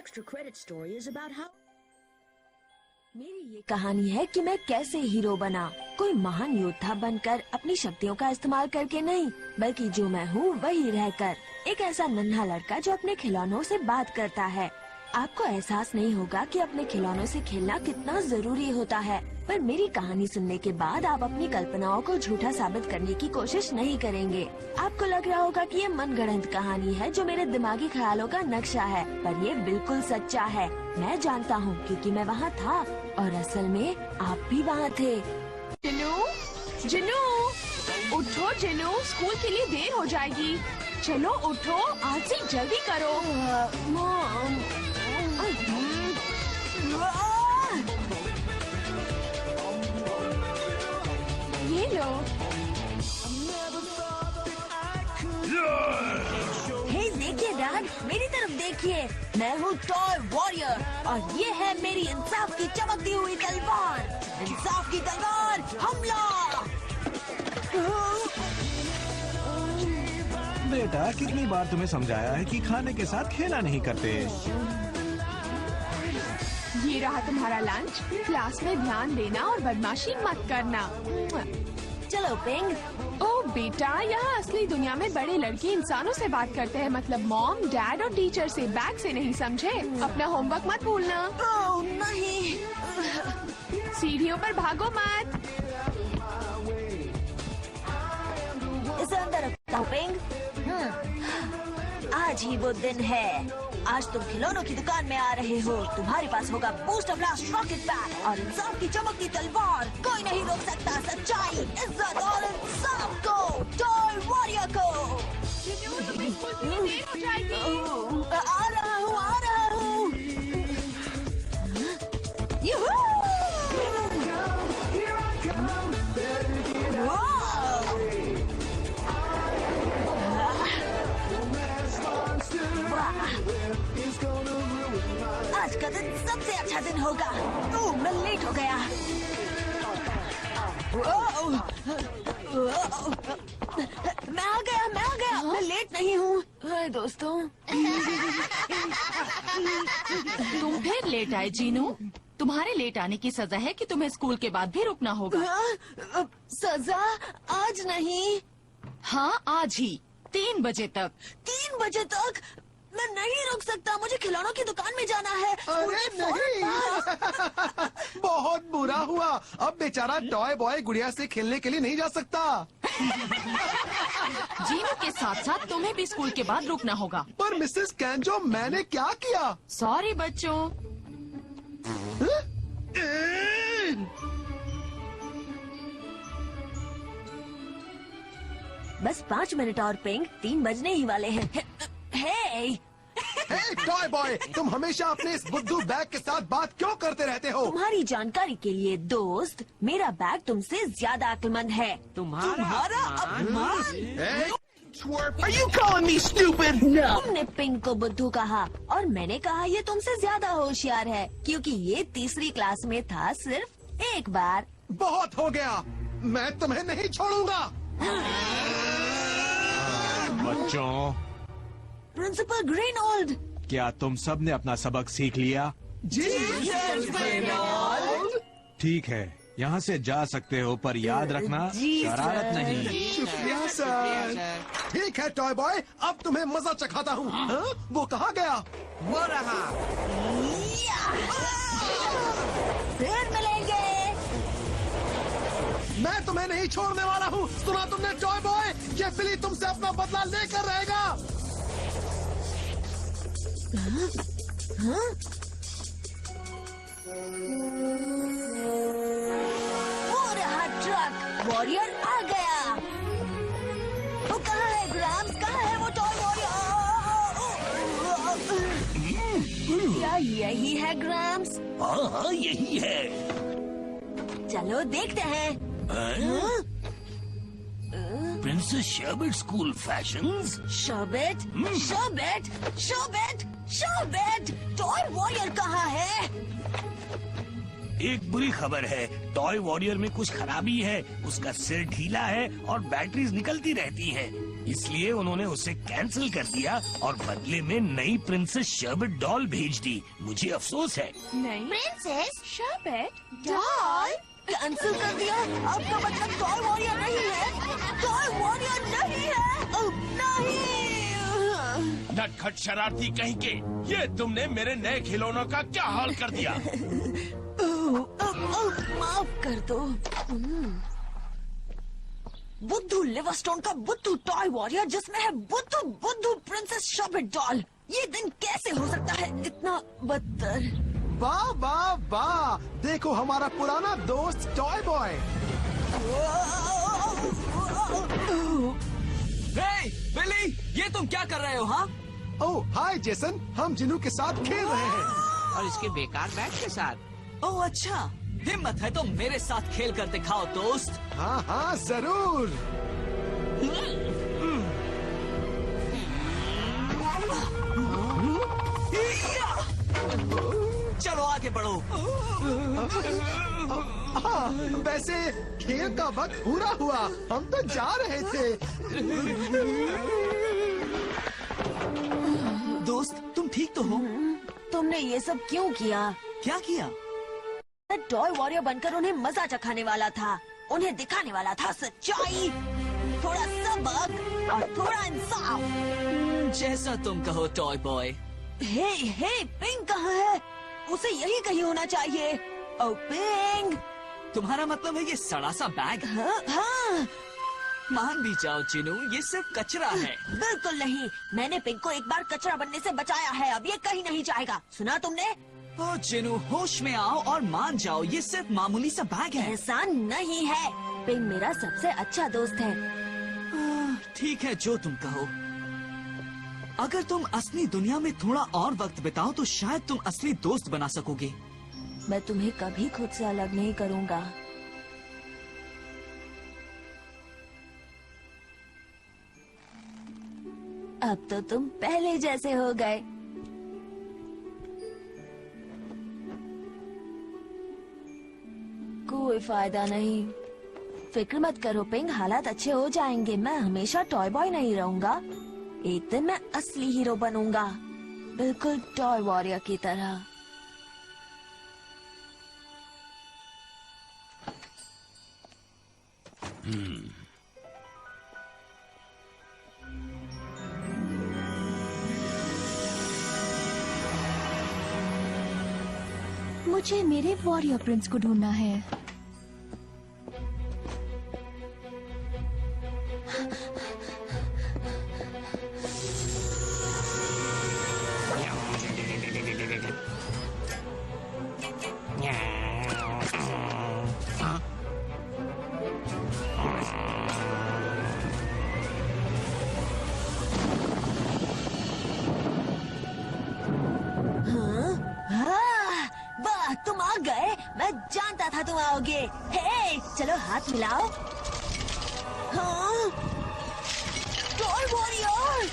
extra credit story is about how मेरी ये कहानी है कि मैं कैसे हीरो बना। कोई महान योद्धा बनकर अपनी शक्तियों का इस्तेमाल करके नहीं, बल्कि जो मैं हूँ वही रहकर। एक ऐसा नन्हा लड़का जो अपने खिलौनों से बात करता है। आपको एहसास नहीं होगा कि अपने खिलौनों से खेलना कितना जरूरी होता है, पर मेरी कहानी सुनने के बाद आप अपनी कल्पनाओं को झूठा साबित करने की कोशिश नहीं करेंगे। आपको लग रहा होगा कि ये मनगढ़ंत कहानी है जो मेरे दिमागी ख्यालों का नक्शा है, पर ये बिल्कुल सच्चा है। मैं जानता हूँ क्योंकि मैं वहाँ था और असल में आप भी वहाँ थे। जिनू, जिनू, उठो जिनू, स्कूल के लिए देर हो जाएगी। चलो उठो, आज से जल्दी करो। मॉम, ये लो। हे देखिए डैड, मेरी तरफ देखिए। मैं हूँ टॉय वॉरियर और ये है मेरी इंसाफ की चमकती हुई तलवार। इंसाफ की तलवार, हमला! बेटा, कितनी बार तुम्हें समझाया है कि खाने के साथ खेला नहीं करते। ये रहा तुम्हारा लंच। क्लास में ध्यान देना और बदमाशी मत करना। चलो पिंग। ओ बेटा, यहाँ असली दुनिया में बड़े लड़के इंसानों से बात करते हैं, मतलब मॉम, डैड और टीचर से, बैग से नहीं, समझे? अपना होमवर्क मत भूलना। ओह नहीं। सीढ़ियों पर भागो मत। इसे अंदर रखता हूँ पिंग। आज ही वो दिन है। आज तुम खिलौनों की दुकान में आ रहे हो। तुम्हारे पास होगा बूस्टर ब्लास्ट रॉकेट पैक और इंसाफ की चमकती तलवार। कोई नहीं रोक सकता सच्चाई, इज्जत और इंसाफ को, टॉय वॉरियर को। देर हो जाएगी। आ रहा हूँ, आ रहा हूँ। यूहू! आज का दिन सबसे अच्छा दिन होगा। ओह, मैं लेट हो गया। मैं आ गया। मैं लेट नहीं हूँ। हाय दोस्तों। तुम फिर लेट आए जीनू। तुम्हारे लेट आने की सजा है कि तुम्हें स्कूल के बाद भी रुकना होगा। सजा? आज नहीं। हाँ, आज ही 3 बजे तक। 3 बजे तक? मैं नहीं रुक सकता, मुझे खिलौनों की दुकान में जाना है। अरे नहीं। बहुत बुरा हुआ। अब बेचारा टॉय बॉय गुड़िया से खेलने के लिए नहीं जा सकता। जीनू के साथ साथ तुम्हें भी स्कूल के बाद रुकना होगा। पर मिसेस कैंजो, मैंने क्या किया? सॉरी बच्चों। बस 5 मिनट और पिंग, 3 बजने ही वाले हैं। हे टॉय बॉय, तुम हमेशा अपने इस बुद्धू बैग के साथ बात क्यों करते रहते हो? तुम्हारी जानकारी के लिए दोस्त, मेरा बैग तुमसे ज्यादा अक्लमंद है। तुम्हारा अपमान? Are you calling me stupid? तुमने पिंक को बुद्धू कहा और मैंने कहा ये तुमसे ज्यादा होशियार है, क्योंकि ये तीसरी क्लास में था सिर्फ एक बार। बहुत हो गया, मैं तुम्हें नहीं छोड़ूंगा। बच्चों, प्रिंसिपल ग्रीनओल्ड। क्या तुम सब ने अपना सबक सीख लिया? जी ठीक है, यहाँ से जा सकते हो, पर याद रखना शरारत नहीं। शुक्रिया सर। ठीक है टॉय बॉय, अब तुम्हें मजा चखाता हूँ। वो कहाँ गया? वो रहा। फिर मिलेंगे। मैं तुम्हें नहीं छोड़ने वाला हूँ। सुना तुमने टॉय बॉय? ये बिली तुमसे अपना बदला लेकर रहेगा। वो रहा ट्रक। वॉरियर आ गया। वो कहाँ है ग्राम्स? कहाँ है वो टॉय वॉरियर? क्या यही है ग्राम्स? हाँ, यही है। चलो देखते हैं। Princess sherbet school fashions. Sherbet, sherbet, sherbet, sherbet. Toy warrior कहाँ है? एक बुरी खबर है, टॉय वॉरियर में कुछ खराबी है। उसका सिर ढीला है और बैटरीज निकलती रहती हैं। इसलिए उन्होंने उसे कैंसिल कर दिया और बदले में नई प्रिंसेस शर्बट डॉल भेज दी। मुझे अफसोस है। नहीं, प्रिंसेस शर्बट डॉल कैंसिल कर दिया। आपका मतलब टॉय वॉरियर नहीं है? टॉय वॉरियर नहीं है? नहीं। नटखट शरारती कहीं के, ये तुमने मेरे नए खिलौनों का क्या हाल कर दिया? माफ कर दो। बुद्धू लिवरस्टोन का बुद्धू टॉय वॉरियर जिसमें है बुद्धू प्रिंसेस शर्बट डॉल। ये दिन कैसे हो सकता है इतना बदतर? वाह वाह वाह, देखो हमारा पुराना दोस्त टॉय बॉय। हे बिली, ये तुम क्या कर रहे हो? हाँ, ओह हाय जेसन, हम जिनू के साथ खेल रहे हैं। और इसके बेकार बैग के साथ। ओह अच्छा, हिम्मत है तो मेरे साथ खेल कर दिखाओ दोस्त। हाँ हाँ जरूर। चलो आगे बढ़ो। हाँ, वैसे खेल का वक्त पूरा हुआ, हम तो जा रहे थे। दोस्त तुम ठीक तो हो? तुमने ये सब क्यों किया? क्या किया? टॉय वॉरियर बनकर उन्हें मजा चखाने वाला था, उन्हें दिखाने वाला था सच्चाई, थोड़ा सबक और थोड़ा इंसाफ। जैसा तुम कहो टॉय बॉय। हे पिंक कहाँ है? उसे यही कहीं होना चाहिए। ओ पिंक, तुम्हारा मतलब है ये सड़ा सा बैग? हाँ। मान भी जाओ चिनू, ये सिर्फ कचरा है। बिल्कुल नहीं, मैंने पिंक को एक बार कचरा बनने से बचाया है, अब ये कहीं नहीं जाएगा। सुना तुमने? ओ चिनू, होश में आओ और मान जाओ, ये सिर्फ मामूली सा बैग है। ऐसा नहीं है, पिंक मेरा सबसे अच्छा दोस्त है। ठीक है, जो तुम कहो। अगर तुम असली दुनिया में थोड़ा और वक्त बिताओ तो शायद तुम असली दोस्त बना सकोगे। मैं तुम्हें कभी खुद से अलग नहीं करूँगा। अब तो तुम पहले जैसे हो गए। कोई फायदा नहीं, फिक्र मत करो पिंक, हालात अच्छे हो जाएंगे। मैं हमेशा टॉय बॉय नहीं रहूंगा, एक दिन मैं असली हीरो बनूंगा, बिल्कुल टॉय वॉरियर की तरह। मुझे मेरे वॉरियर प्रिंस को ढूंढना है। तुम आ गए, मैं जानता था तुम आओगे। हे, चलो हाथ मिलाओ। हाँ, टॉय वॉरियर।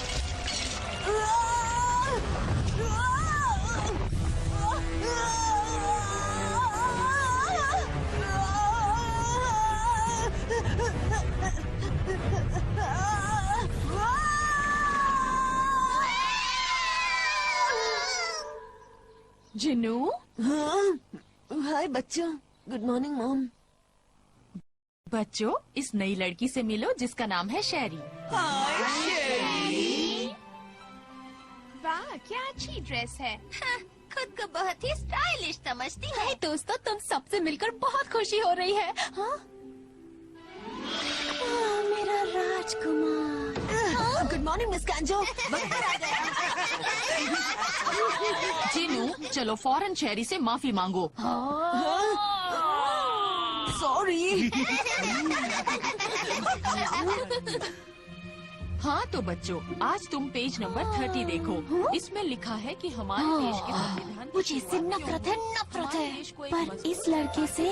जिनू, हाँ, हाय बच्चों, गुड मॉर्निंग मॉम। बच्चों, इस नई लड़की से मिलो जिसका नाम है शेरी। वाह क्या अच्छी ड्रेस है। खुद को बहुत ही स्टाइलिश समझती है। हे दोस्तों, तुम सबसे मिलकर बहुत खुशी हो रही है। हाँ? मेरा राजकुमार। गुड मॉर्निंग मिस कांजो। जिनू, चलो फौरन शेरी से माफी मांगो। सॉरी। हाँ तो बच्चों, आज तुम पेज नंबर 30 देखो। इसमें लिखा है कि हमारे देश के संविधान मुझे इससे नफरत है। पर इस लड़के से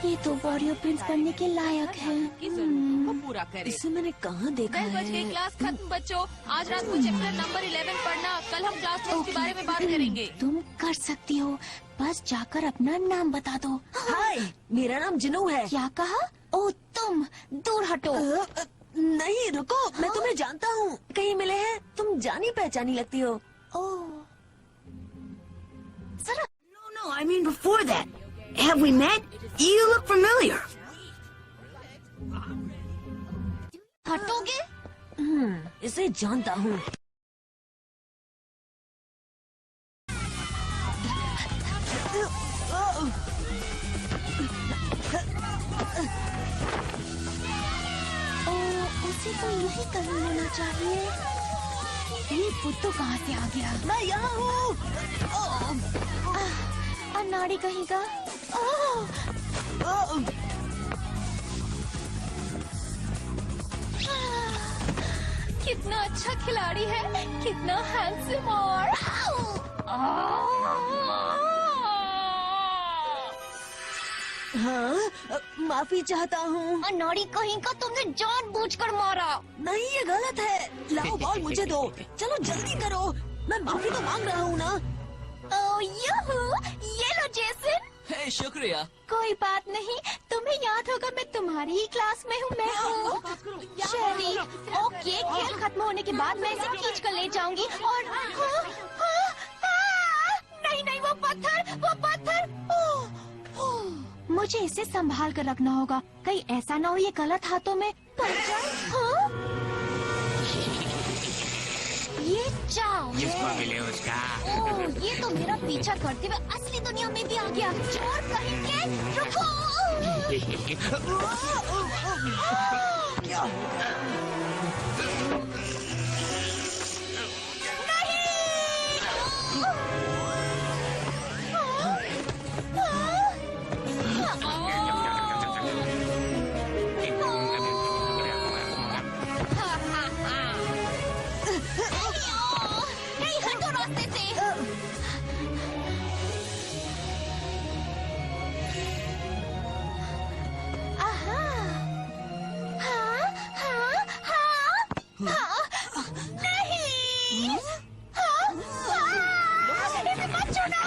ये तो वॉरियर प्रिंस बनने के लायक है। की जरूरत को पूरा करे। इसे मैंने कहाँ देखा बेल बज गई, है? क्लास खत्म बच्चों। आज रात को चैप्टर नंबर 11 पढ़ना। कल हम क्लास टेस्ट के बारे में बात करेंगे। तुम कर सकती हो, बस जाकर अपना नाम बता दो। हाय, मेरा नाम जिनू है। क्या कहा? ओ तुम दूर हटो। नहीं रुको, मैं तुम्हें जानता हूँ। कहीं मिले हैं? तुम जानी पहचानी लगती हो। जरा No, I mean before that. Have we met? You look familiar. हटोगे? इसे जानता हूँ। उसे तो यही कर लेना चाहिए। ये पुत्तू कहाँ से आ गया? मैं यहाँ हूँ। अनाड़ी कहीं का। कितना अच्छा खिलाड़ी है, कितना हैंडसम और हाँ, माफी चाहता हूँ। अनाड़ी कहीं का, तुमने जानबूझकर मारा। नहीं, ये गलत है। लाओ बॉल मुझे दो। चलो जल्दी करो। मैं माफी तो मांग रहा हूँ ना। ये लो जेसन। हे, शुक्रिया। कोई बात नहीं, तुम्हें याद होगा मैं तुम्हारी ही क्लास में हूँ। मैं हूँ शेरी। ओके, खेल खत्म होने के बाद मैं इसे खींच कर ले जाऊंगी और नहीं, वो पत्थर। मुझे इसे संभाल कर रखना होगा, कहीं ऐसा ना हो ये गलत हाथों में पड़ जाए। हाँ? ये चाओ जिसको मिले उसका। ओह, ये तो मेरा पीछा करते हुए असली दुनिया में भी आ गया। चोर कहेंगे, रुको। नहीं, हटो रास्ते से। नहीं। इसे मत छूना।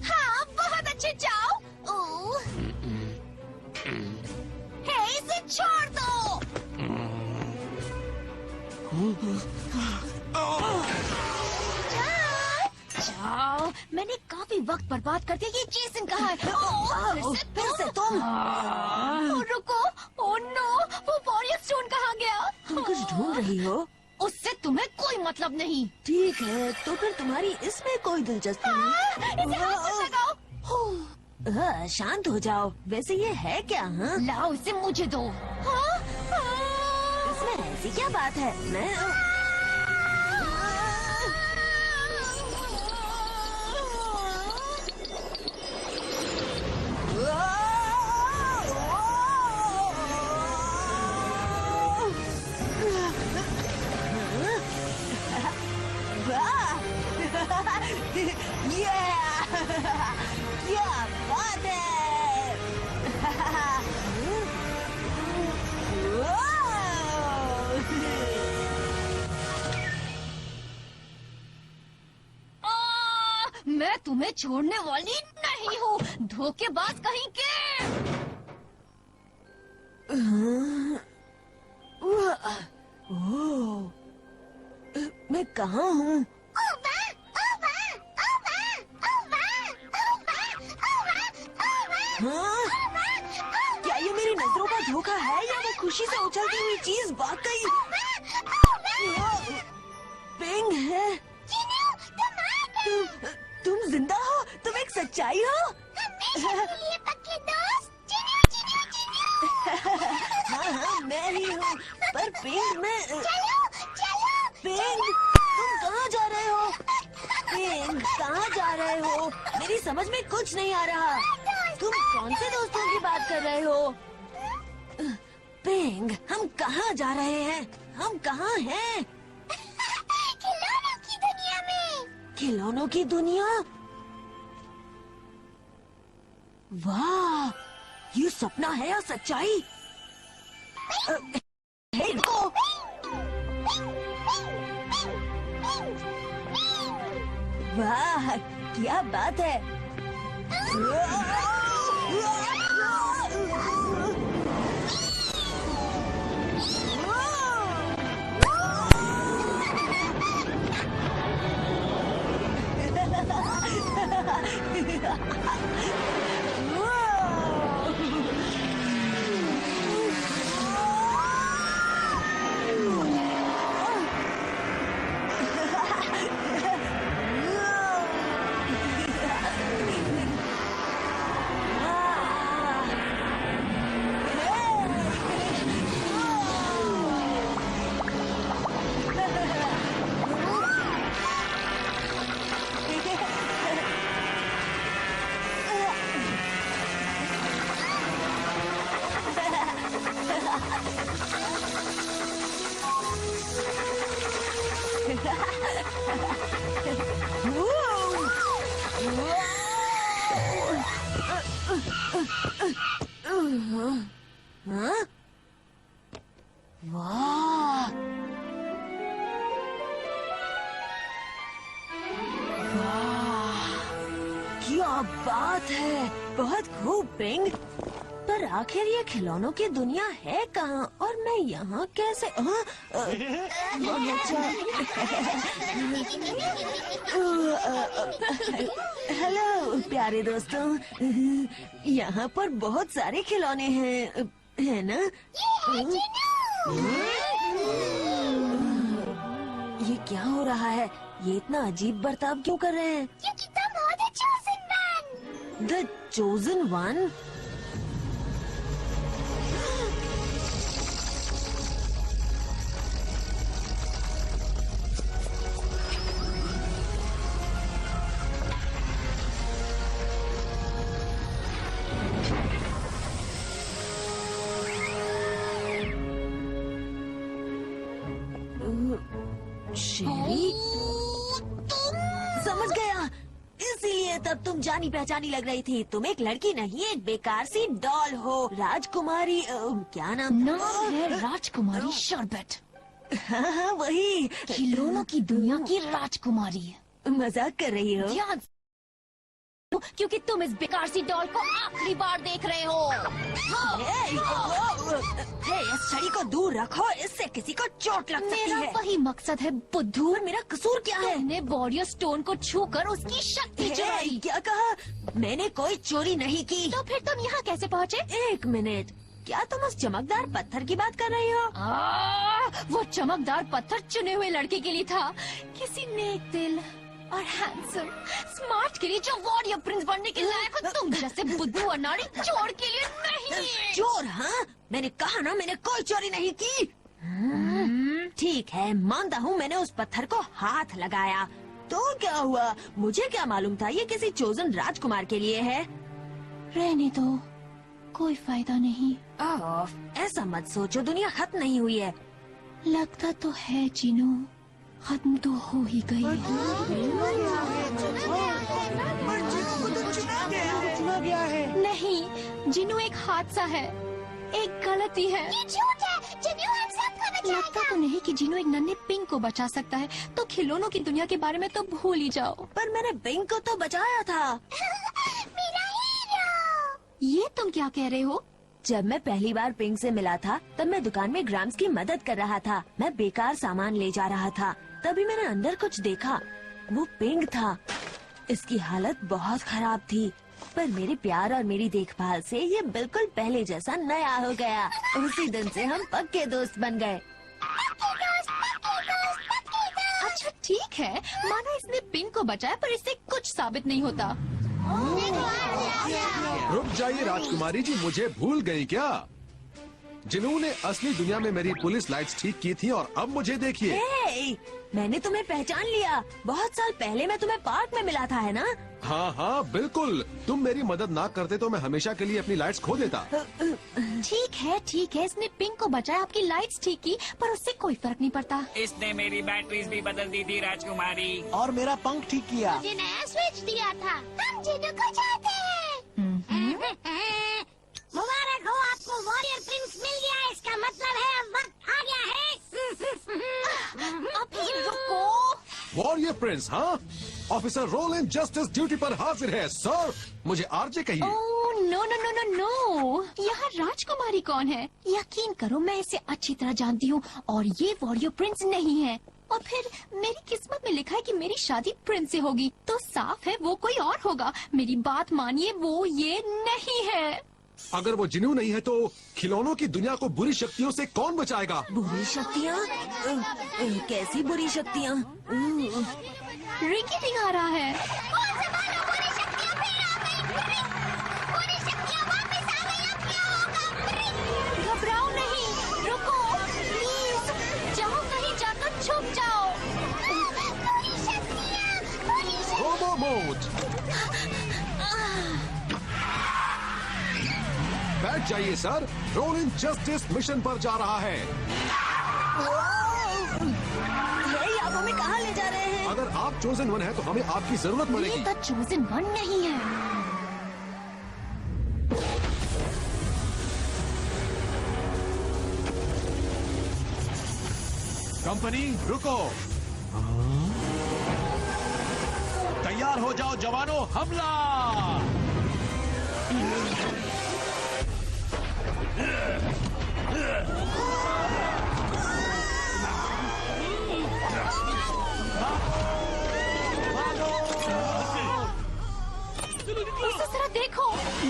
हाँ, बहुत अच्छे जाओ। हे, इसे छोड़ दो। जाओ, मैंने काफी वक्त बर्बाद कर दिया। ये जेसन कहाँ है? फिर से तुम। रुको। ओह नो, वो वॉरियर स्टोन कहाँ गया? तुम कुछ ढूंढ रही हो? उससे तुम्हें कोई मतलब नहीं। ठीक है, तो फिर तुम्हारी इसमें कोई दिलचस्पी नहीं। इसे हाथ मत लगाओ। शांत हो जाओ। वैसे ये है क्या? हाँ, लाओ इसे मुझे दो। इसमें ऐसी क्या बात है? मैं क्या बात है। मैं तुम्हें छोड़ने वाली नहीं हूँ, धोखेबाज कहीं के। ओह, मैं कहाँ हूँ? हाँ? क्या ये मेरी नजरों का धोखा है या वो खुशी से उछलती हुई चीज वाकई पिंग है? तुम जिंदा हो? तुम एक सच्चाई हो? हाँ, मैं ही हूँ। पर पिंग पिंग, तुम कहाँ जा रहे हो? पिंग, कहाँ जा रहे हो? मेरी समझ में कुछ नहीं आ रहा। तुम कौन से दोस्तों की बात कर रहे हो? पिंग, हम कहाँ जा रहे हैं? हम कहाँ हैं? खिलौनों की दुनिया में। खिलौनों की दुनिया। वाह, ये सपना है या सच्चाई? इनको वाह, क्या बात है। वाह, क्या बात है, बहुत खूब पिंग। पर आखिर ये खिलौनों की दुनिया है कहाँ और मैं यहाँ कैसे? हेलो प्यारे दोस्तों, यहाँ पर बहुत सारे खिलौने हैं, है ना? ये क्या हो रहा है? ये इतना अजीब बर्ताव क्यों कर रहे हैं? क्योंकि तुम हो the chosen one। The chosen one? शेरी, समझ गया, इसीलिए तब तुम जानी पहचानी लग रही थी। तुम एक लड़की नहीं, एक बेकार सी डॉल हो। राजकुमारी क्या नाम? नाम है राजकुमारी शरबत। हाँ, वही खिलौनों की दुनिया की राजकुमारी। मजाक कर रही हो? ध्यान, क्योंकि तुम इस बेकार सी डॉल को आखिरी बार देख रहे हो। इस छड़ी को दूर रखो, इससे किसी को चोट लग सकती मेरा है। वही मकसद है बुद्धू। और मेरा कसूर क्या है? तुमने वॉरियर स्टोन को छूकर उसकी शक्ति चुराई। क्या कहा? मैंने कोई चोरी नहीं की। तो फिर तुम यहाँ कैसे पहुँचे? एक मिनट, क्या तुम उस चमकदार पत्थर की बात कर रही हो? वो चमकदार पत्थर चुने हुए लड़के के लिए था, किसी नेक दिल और हैंडसम स्मार्ट के लिए, जो वॉरियर प्रिंस बनने के लायक हो। तुम जैसे बुद्धू और नारी चोर के लिए नहीं। चोर? हाँ, मैंने कहा ना, मैंने कोई चोरी नहीं की। ठीक है, मानता हूँ मैंने उस पत्थर को हाथ लगाया, तो क्या हुआ? मुझे क्या मालूम था ये किसी चोजन राजकुमार के लिए है। रहने दो, कोई फायदा नहीं। ऐसा मत सोचो, दुनिया खत्म नहीं हुई है। लगता तो है जीनू, खत्म तो हो ही गई है। नहीं, जिनू एक हादसा है, एक गलती है। ये झूठ है, जिनू हम सबको बचाएगा। लगता तो नहीं कि जिनू एक नन्हे पिंक को बचा सकता है, तो खिलौनों की दुनिया के बारे में तो भूल ही जाओ। पर मैंने पिंक को तो बचाया था। मेरा हीरो। ये तुम क्या कह रहे हो? जब मैं पहली बार पिंक से मिला था, तब मैं दुकान में ग्राम्स की मदद कर रहा था। मैं बेकार सामान ले जा रहा था, तभी मैंने अंदर कुछ देखा। वो पिंक था। इसकी हालत बहुत खराब थी, पर मेरे प्यार और मेरी देखभाल से ये बिल्कुल पहले जैसा नया हो गया। उसी दिन से हम पक्के दोस्त बन गए। अच्छा ठीक है, माना इसने पिंक को बचाया, पर इससे कुछ साबित नहीं होता। रुक जाइए राजकुमारी जी, मुझे भूल गई क्या? जिन्होंने असली दुनिया में मेरी पुलिस लाइट्स ठीक की थी और अब मुझे देखिए। हे, मैंने तुम्हें पहचान लिया। बहुत साल पहले मैं तुम्हें पार्क में मिला था, है ना? हाँ हाँ बिल्कुल, तुम मेरी मदद ना करते तो मैं हमेशा के लिए अपनी लाइट्स खो देता। ठीक है, इसने पिंक को बचाया, आपकी लाइट्स ठीक की, पर उससे कोई फर्क नहीं पड़ता। इसने मेरी बैटरीज भी बदल दी थी राजकुमारी। और मेरा पंख ठीक किया। मुझे नया स्विच दिया था। हम जिन्नू को चाहते हैं। मुबारक हो, आपको वॉरियर प्रिंस मिल गया। इसका मतलब है अब वक्त आ गया है। अभी रुको। वॉरियर प्रिंस, हाँ? ऑफिसर रोलिन जस्टिस ड्यूटी पर हाजिर है सर। मुझे आरजे कहिए। ओह नो, यहाँ राजकुमारी कौन है? यकीन करो मैं इसे अच्छी तरह जानती हूँ और ये वॉरियर प्रिंस नहीं है। और फिर मेरी किस्मत में लिखा है कि मेरी शादी प्रिंस से होगी, तो साफ है वो कोई और होगा। मेरी बात मानिए, वो ये नहीं है। अगर वो जिन्नू नहीं है तो खिलौनों की दुनिया को बुरी शक्तियों से कौन बचाएगा? बुरी शक्तियाँ? कैसी बुरी शक्तियाँ? रिकी दिखा रहा है। घबराओ नहीं, रुको प्लीज, जाओ कहीं जाकर छुप जाओ। Robo mode. बैठ जाइए सर, रोलिन जस्टिस मिशन पर जा रहा है। आप हमें कहाँ ले जा रहे हैं? अगर आप चोजन वन है तो हमें आपकी जरूरत पड़ेगी। ये तो चोजन वन नहीं है। कंपनी रुको। तैयार हो जाओ जवानों, हमला! उसे जरा देखो।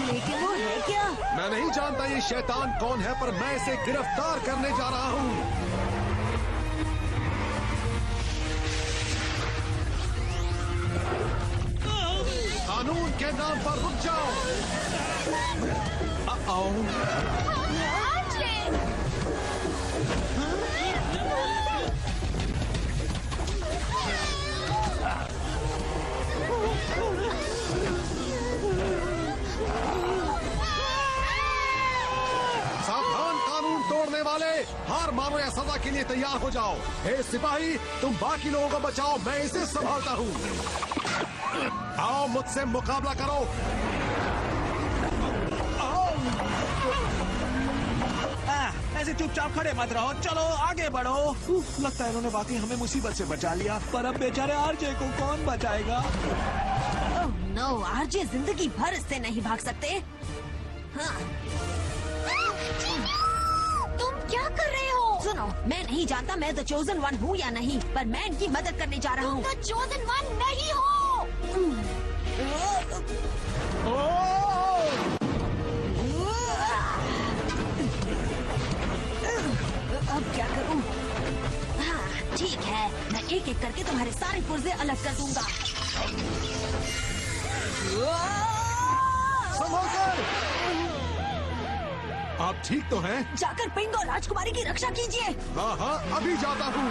लेकिन वो है क्या? मैं नहीं जानता ये शैतान कौन है, पर मैं इसे गिरफ्तार करने जा रहा हूँ। कानून के नाम पर रुक जाओ। सावधान कानून तोड़ने वाले, हार मानो या सजा के लिए तैयार हो जाओ। हे सिपाही, तुम बाकी लोगों को बचाओ, मैं इसे संभालता हूँ। आओ मुझसे मुकाबला करो। ऐसे चुपचाप खड़े मत रहो, चलो आगे बढ़ो। लगता है इन्होंने वाकई हमें मुसीबत से बचा लिया, पर अब बेचारे आरजे को कौन बचाएगा? ओह नो, आरजे जिंदगी भर इससे नहीं भाग सकते। हाँ। तुम क्या कर रहे हो? सुनो, मैं नहीं जानता मैं द चोजन वन हूँ या नहीं, पर मैं इनकी मदद करने जा रहा हूँ। तुम द चोजन वन नहीं हो। अब क्या करूं? हाँ, ठीक है, मैं एक एक करके तुम्हारे सारे पुर्जे अलग कर दूंगा। संभलकर! आप ठीक तो हैं? जाकर पिंक और राजकुमारी की रक्षा कीजिए। हाँ हाँ, अभी जाता हूँ।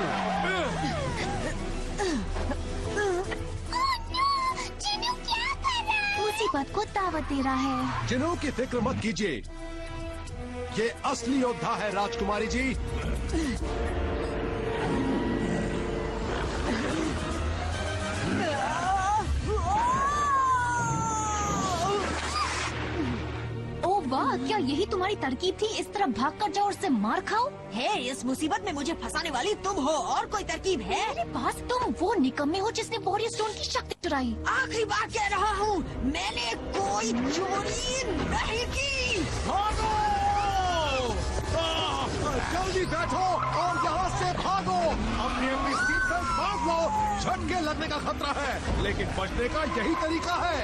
जिन्नू क्या कर रहा है? मुसीबत को दावत दे रहा है। जिन्नू की फिक्र मत कीजिए, ये असली योद्धा है राजकुमारी जी। ओह वाह, क्या यही तुम्हारी तरकीब थी? इस तरह भाग कर जाओ और उससे मार खाओ। हे, इस मुसीबत में मुझे फंसाने वाली तुम हो, और कोई तरकीब है? मेरे पास तुम वो निकम्मे हो जिसने वॉरियर स्टोन की शक्ति चुराई। आखिरी बार कह रहा हूँ, मैंने कोई चोरी नहीं की। भागो! जल्दी बैठो और यहाँ से भागो। अपनी अपनी सीट पर भाग लो। झटके लगने का खतरा है, लेकिन बचने का यही तरीका है।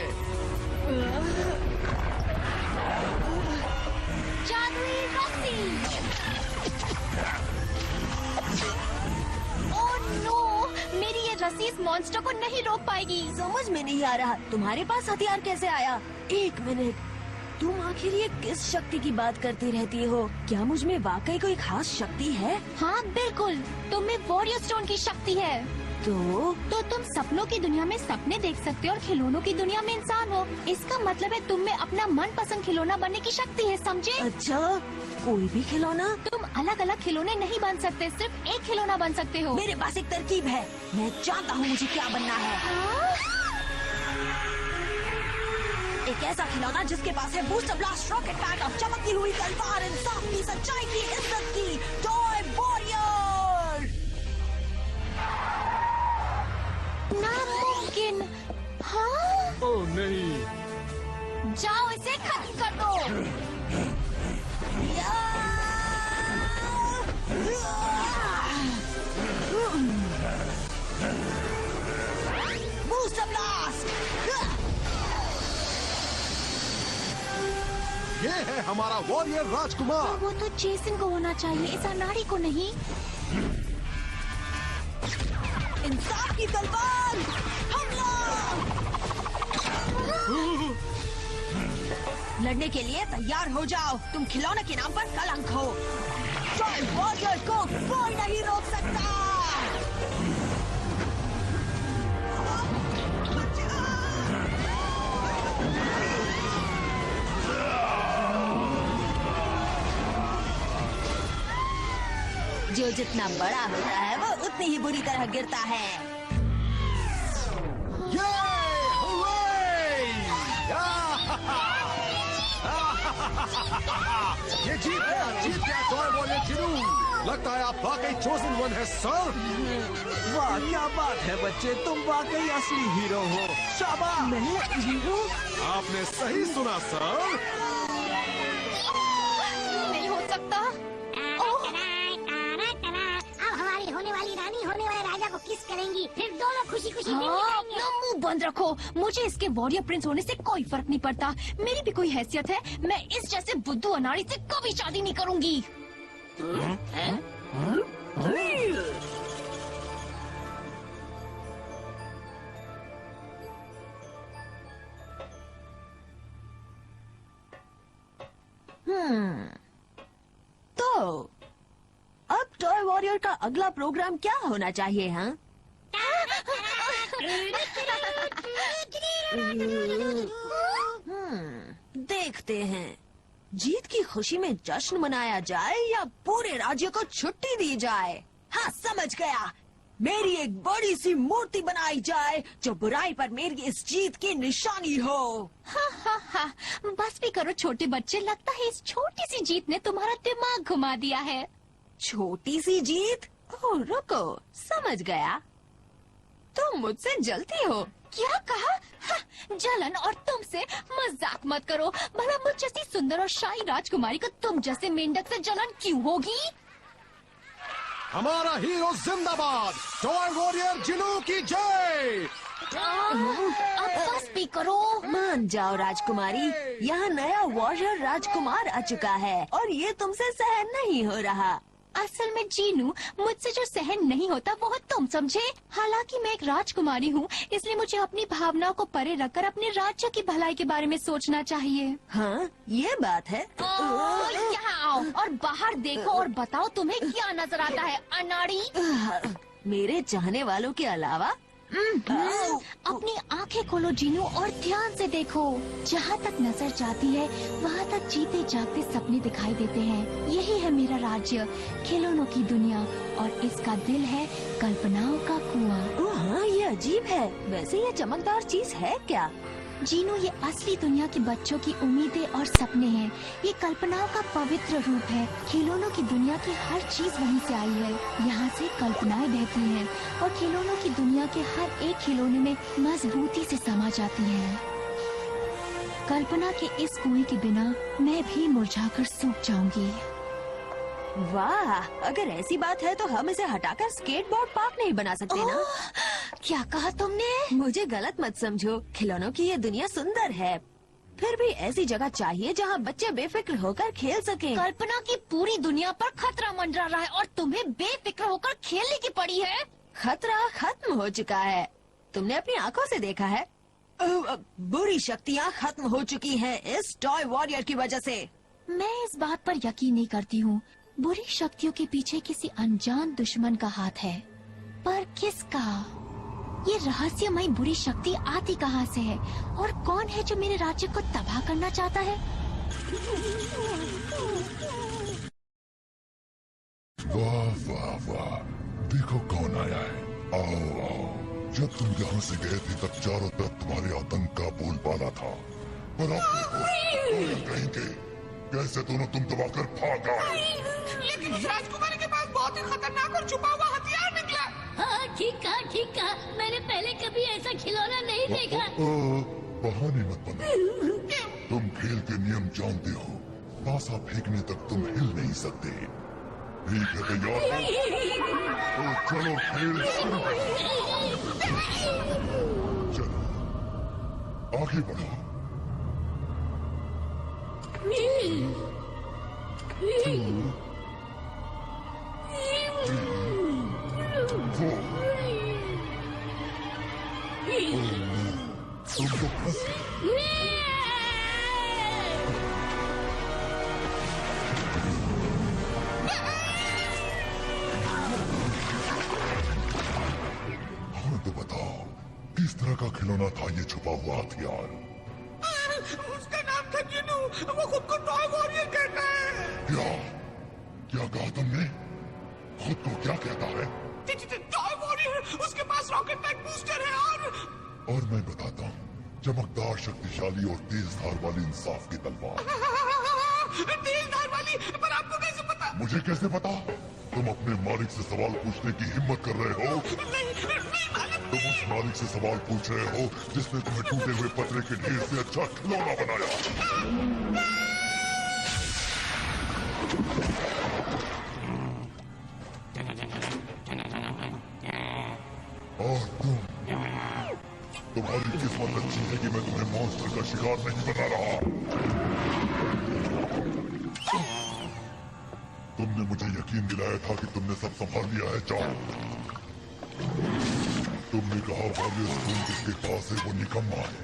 जादुई रस्सी। ओह नो, मेरी ये रस्सी इस मॉन्स्टर को नहीं रोक पाएगी। समझ में नहीं आ रहा, तुम्हारे पास हथियार कैसे आया? एक मिनट, तुम आखिर ये किस शक्ति की बात करती रहती हो? क्या मुझ में वाकई कोई खास शक्ति है? हाँ बिल्कुल, तुम में वॉरियर स्टोन की शक्ति है। तो तुम सपनों की दुनिया में सपने देख सकते हो और खिलौनों की दुनिया में इंसान हो। इसका मतलब है तुम में अपना मनपसंद खिलौना बनने की शक्ति है, समझे? अच्छा, कोई भी खिलौना? तुम अलग अलग खिलौने नहीं बन सकते, सिर्फ एक खिलौना बन सकते हो। मेरे पास एक तरकीब है, मैं जानता हूँ मुझे क्या बनना है। एक ऐसा खिलौना जिसके पास है बूस्टर ब्लास्ट, रॉकेट पैड और चमकती हुई तलवार, इंसाफ की, सच्चाई की, इज्जत की, टॉय वॉरियर। नामुमकिन। हाँ? ओह नहीं। जाओ इसे खत्म कर दो। Booster blast. ये है हमारा वॉरियर राजकुमार। वो तो जेसन को होना चाहिए, इस अनाड़ी को नहीं। इंसाफ की तलवार, हमला! लड़ने के लिए तैयार हो जाओ, तुम खिलौने के नाम पर कलंक हो। टॉय वॉरियर को कोई नहीं रोक सकता। जो जितना बड़ा होता है वो उतनी ही बुरी तरह गिरता है। ये जीत गया टॉय वॉरियर जिनू। लगता है आप वाकई चोजन वन है सर। वाह क्या बात है बच्चे, तुम वाकई असली हीरो हो। शाबाश। मैं हीरो? आपने सही सुना सर। नहीं हो सकता। अब हमारी होने वाली रानी होने वाले राजा को किस करेंगी, फिर दोनों खुशी खुशी अपना मुंह बंद रखो। मुझे इसके वॉरियर प्रिंस होने से कोई फर्क नहीं पड़ता। मेरी भी कोई हैसियत है। मैं इस जैसे बुद्धू अनाड़ी से कभी शादी नहीं करूंगी। तो अब टॉय वॉरियर का अगला प्रोग्राम क्या होना चाहिए? हाँ, देखते हैं। जीत की खुशी में जश्न मनाया जाए या पूरे राज्य को छुट्टी दी जाए। हाँ, समझ गया। मेरी एक बड़ी सी मूर्ति बनाई जाए जो बुराई पर मेरी इस जीत की निशानी हो। हाँ, बस भी करो छोटे बच्चे। लगता है इस छोटी सी जीत ने तुम्हारा दिमाग घुमा दिया है। छोटी सी जीत? ओह, रुको, समझ गया। तुम मुझसे जलती हो। क्या कहा? हाँ, जलन और तुमसे मजाक मत करो। भला मुझ जैसी सुंदर और शाही राजकुमारी को तुम जैसे मेंढक से जलन क्यों होगी? हमारा हीरो जिंदाबाद। टॉय वॉरियर जिनू की जय। अब बस भी करो। मान जाओ राजकुमारी, यहाँ नया वॉरियर राजकुमार आ चुका है और ये तुमसे सहन नहीं हो रहा। असल में जीनू, मुझसे जो सहन नहीं होता वो तुम समझे। हालांकि मैं एक राजकुमारी हूँ, इसलिए मुझे अपनी भावनाओं को परे रखकर अपने राज्य की भलाई के बारे में सोचना चाहिए। हाँ, ये बात है। यहाँ आओ और बाहर देखो और बताओ तुम्हें क्या नजर आता है, अनाड़ी। मेरे चाहने वालों के अलावा? अपनी आंखें खोलो जीनू और ध्यान से देखो। जहाँ तक नजर जाती है वहाँ तक जीते जागते सपने दिखाई देते हैं। यही है मेरा राज्य, खिलौनों की दुनिया, और इसका दिल है कल्पनाओं का कुआं। हाँ, ये अजीब है। वैसे ये चमकदार चीज है क्या? जीनू, ये असली दुनिया के बच्चों की उम्मीदें और सपने हैं। ये कल्पनाओं का पवित्र रूप है। खिलौनों की दुनिया की हर चीज वहीं से आई है। यहाँ से कल्पनाएं बहती हैं और खिलौनों की दुनिया के हर एक खिलौने में मजबूती से समा जाती है। कल्पना के इस कुएं के बिना मैं भी मुरझाकर सूख जाऊंगी। वाह, अगर ऐसी बात है तो हम इसे हटाकर स्केटबोर्ड पार्क नहीं बना सकते ना? क्या कहा तुमने? मुझे गलत मत समझो, खिलौनों की ये दुनिया सुंदर है, फिर भी ऐसी जगह चाहिए जहाँ बच्चे बेफिक्र होकर खेल सकें। कल्पना की पूरी दुनिया पर खतरा मंडरा रहा है और तुम्हें बेफिक्र होकर खेलने की पड़ी है। खतरा खत्म हो चुका है, तुमने अपनी आंखों से देखा है। बुरी शक्तियाँ खत्म हो चुकी हैं इस टॉय वॉरियर की वजह से। मैं इस बात पर यकीन नहीं करती हूँ। बुरी शक्तियों के पीछे किसी अनजान दुश्मन का हाथ है, पर किसका? ये रहस्यमयी बुरी शक्ति आती कहाँ से है और कौन है जो मेरे राज्य को तबाह करना चाहता है? वाह वाह वाह, देखो कौन आया है। आओ आओ। जब तुम यहाँ से गए थे तब चारों तरफ तुम्हारे आतंक का बोलबाला था, पर अब देखो कहेंगे कैसे दोनों तुम दबाकर भाग आए। लेकिन राजकुमारी के पास बहुत ही खतरनाक और छुपा हुआ हथियार निकला। हाँ ठीक कहा, मैंने पहले कभी ऐसा खिलौना नहीं देखा। बहाने मत बनो, तुम खेल के नियम जानते हो। पासा फेंकने तक तुम हिल नहीं सकते। ठीक है तैयार हो? तो चलो खेल शुरू करो। चलो आगे बढ़ो। 2, 3, 4 तुम तो फंस गए। तो बताओ किस तरह का खिलौना था ये छुपा हुआ हथियार? उसका नाम था जिनू। वो खुद को टॉय वॉरियर कहता है। क्या कहा तुमने? खुद को क्या कहता है? Toy warrior. उसके पास रॉकेट टाइप बूस्टर है और मैं बताता हूँ, चमकदार, शक्तिशाली और तेज धार वाली इंसाफ की तलवार। तेज धार वाली? पर आपको कैसे पता? मुझे कैसे पता? तुम अपने मालिक से सवाल पूछने की हिम्मत कर रहे हो? तुम उस मालिक से सवाल पूछ रहे हो जिसने तुम्हें टूटे हुए पतरे के ढेर से अच्छा खिलौना बनाया। और तुम्हारी किस्मत अच्छी है कि मैं तुम्हें मॉन्स्टर का शिकार नहीं बना रहा। तुमने मुझे यकीन दिलाया था कि तुमने सब संभाल लिया है। जाओ। तुमने कहा वॉरियर स्कूल जिसके पास है वो निकम्मा है,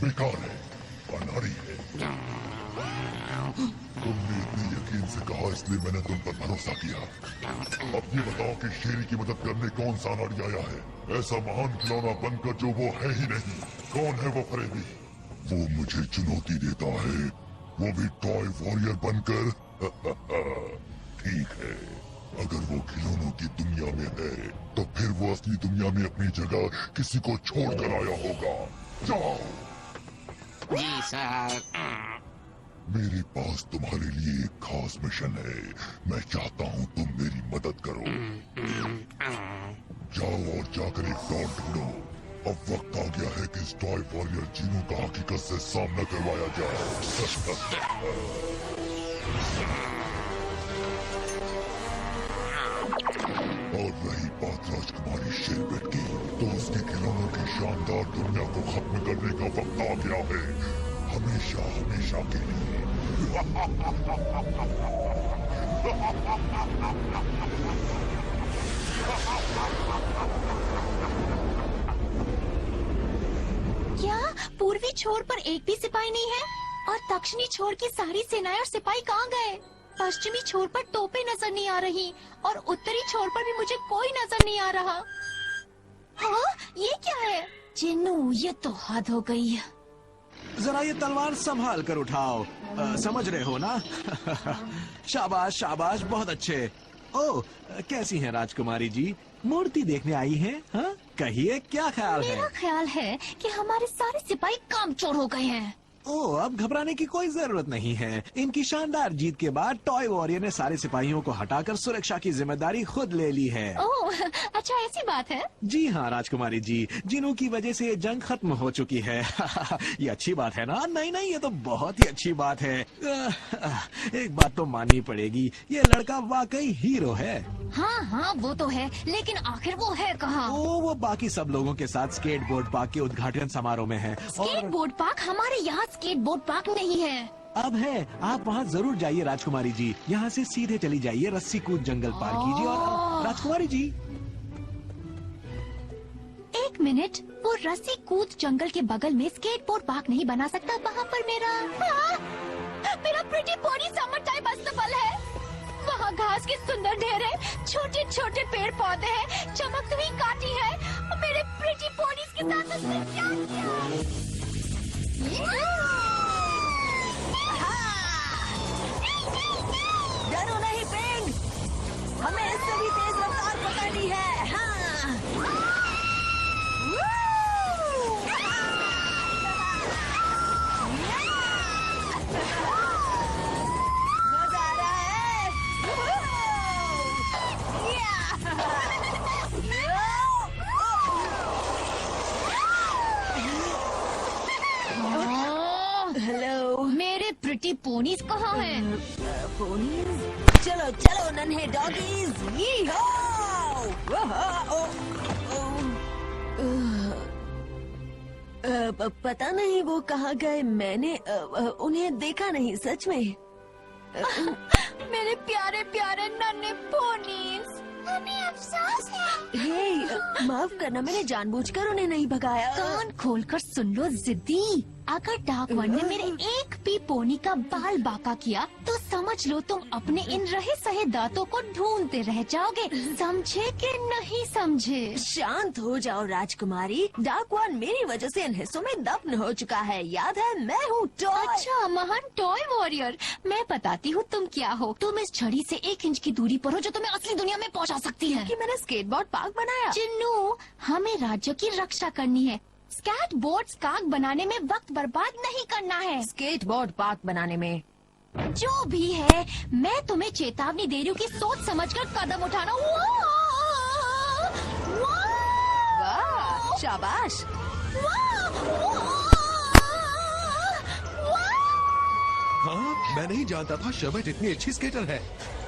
बेकार है, अनाड़ी है। तुमने इतने यकीन से कहा इसलिए मैंने तुम पर भरोसा किया। अब ये बताओ कि शेरी की मदद करने कौन सा अनाड़ी आया है, ऐसा महान खिलौना बनकर जो वो है ही नहीं। कौन है वो फरेबी? वो मुझे चुनौती देता है, वो भी टॉय वॉरियर बनकर। ठीक है, अगर वो खिलौनों की दुनिया में है तो फिर वो असली दुनिया में अपनी जगह किसी को छोड़ कर आया होगा। जाओ। जी सर। मेरे पास तुम्हारे लिए एक खास मिशन है। मैं चाहता हूँ तुम मेरी मदद करो। जाओ और जाकर एक डॉल ढूंढो। अब वक्त आ गया है कि इस टॉय वॉरियर जीनू का हकीकत से सामना करवाया जाए। और रही बात राजकुमारी शेरबेट की, तो उसके खिलौनों की शानदार दुनिया को खत्म करने का वक्त आ गया है, हमेशा हमेशा के लिए। क्या पूर्वी छोर पर एक भी सिपाही नहीं है? और दक्षिणी छोर की सारी सेनाएं और सिपाही कहाँ गए? पश्चिमी छोर पर तोपें नजर नहीं आ रही और उत्तरी छोर पर भी मुझे कोई नजर नहीं आ रहा। हाँ, ये क्या है? जिन्नू, ये तो हद हो गई है। जरा ये तलवार संभाल कर उठाओ। समझ रहे हो ना? शाबाश शाबाश, बहुत अच्छे। ओह, कैसी हैं राजकुमारी जी? मूर्ति देखने आई हैं? हाँ, कहिए क्या ख्याल है? मेरा ख्याल है कि हमारे सारे सिपाही कामचोर हो गए हैं। ओह, अब घबराने की कोई जरूरत नहीं है। इनकी शानदार जीत के बाद टॉय वॉरियर ने सारे सिपाहियों को हटाकर सुरक्षा की जिम्मेदारी खुद ले ली है। ओह, अच्छा ऐसी बात है? जी हाँ राजकुमारी जी, जिनों की वजह से ये जंग खत्म हो चुकी है। ये अच्छी बात है ना? नहीं नहीं, ये तो बहुत ही अच्छी बात है। एक बात तो माननी पड़ेगी, ये लड़का वाकई हीरो है। हाँ हाँ, वो तो है, लेकिन आखिर वो है कहाँ? वो बाकी सब लोगों के साथ स्केट बोर्ड पार्क के उद्घाटन समारोह में है। Skateboard park? हमारे यहाँ स्केट बोर्ड पार्क नहीं है। अब है, आप वहाँ जरूर जाइए राजकुमारी जी। यहाँ से सीधे चली जाइए, रस्सी कूद जंगल पार कीजिए और राजकुमारी जी। एक एक मिनट, वो रस्सी कूद जंगल के बगल में स्केटबोर्ड पार्क नहीं बना सकता वहाँ पर मेरा प्रिटी पोनी समर टाइप अस्तबल है। वहाँ घास के सुंदर ढेर है, छोटे छोटे पेड़ पौधे हैं, चमकती हुई काटी है। मेरे प्रिटी पोनीज के साथ उसने क्या किया? डरो नहीं पिंग, हमें इससे भी तेज रफ्तार पकड़नी है। हाँ। मजा आ रहा है। हेलो, मेरे प्रिटी पोनीज कहाँ हैं? पोनीज? चलो चलो नन्हे डॉगीज, पता नहीं वो कहाँ गए, मैंने उन्हें देखा नहीं सच में। मेरे प्यारे प्यारे नन्हे पोनीज, हमें अफसोस है। हे, माफ करना, मैंने जानबूझकर उन्हें नहीं भगाया। कान खोलकर सुन लो जिद्दी, अगर डार्क वन ने मेरे एक भी पोनी का बाल बाका किया तो समझ लो तुम अपने इन रहे सहे दांतों को ढूंढते रह जाओगे। समझे कि नहीं समझे? शांत हो जाओ राजकुमारी, डार्क वन मेरी वजह से इन हिस्सों में दफन हो चुका है, याद है? मैं हूँ टॉय। अच्छा, महान टॉय वॉरियर, मैं बताती हूँ तुम क्या हो। तुम इस छड़ी से 1 इंच की दूरी पर हो जो तुम्हें असली दुनिया में पहुँचा सकती है। कि मैंने स्केटबोर्ड पार्क बनाया। चिन्नू, हमें राज्य की रक्षा करनी है। स्केटबोर्ड पार्क बनाने में वक्त बर्बाद नहीं करना है। स्केटबोर्ड पार्क बनाने में जो भी है, मैं तुम्हें चेतावनी दे रही हूँ कि सोच समझकर कदम उठाना। वाह, शाबाश। हाँ, मैं नहीं जानता था शर्बत इतनी अच्छी स्केटर है।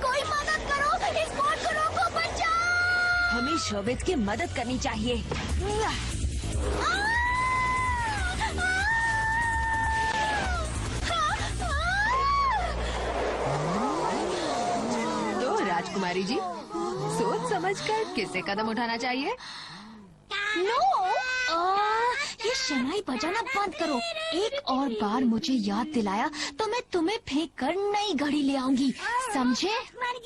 कोई मदद करो, इस बोर्ड को रोको, बचाओ। हमें शर्बत की मदद करनी चाहिए। तो राजकुमारी जी, सोच समझकर किससे कदम उठाना चाहिए? ये शनाई बजाना बंद करो। एक और बार मुझे याद दिलाया तो मैं तुम्हें फेंक कर नई घड़ी ले आऊंगी, समझे?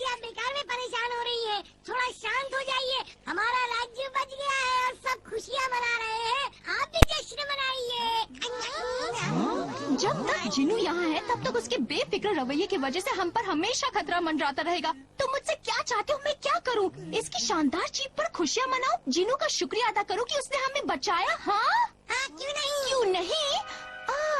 आप बेकार में परेशान हो रही है, थोड़ा शांत हो जाइए। हमारा राज्य बच गया है और सब खुशियाँ मना रहे हैं, आप भी जश्न मनाइए। जब तक जिनू यहाँ है तब तक उसके बेफिक्र रवैये की वजह से हम पर हमेशा खतरा मंडराता रहेगा। तुम मुझसे क्या चाहते हो, मैं क्या करूँ? इसकी शानदार जीत पर खुशियाँ मनाओ, जिनू का शुक्रिया अदा करो कि उसने हमें बचाया। हाँ, क्यों नहीं? क्यों नहीं?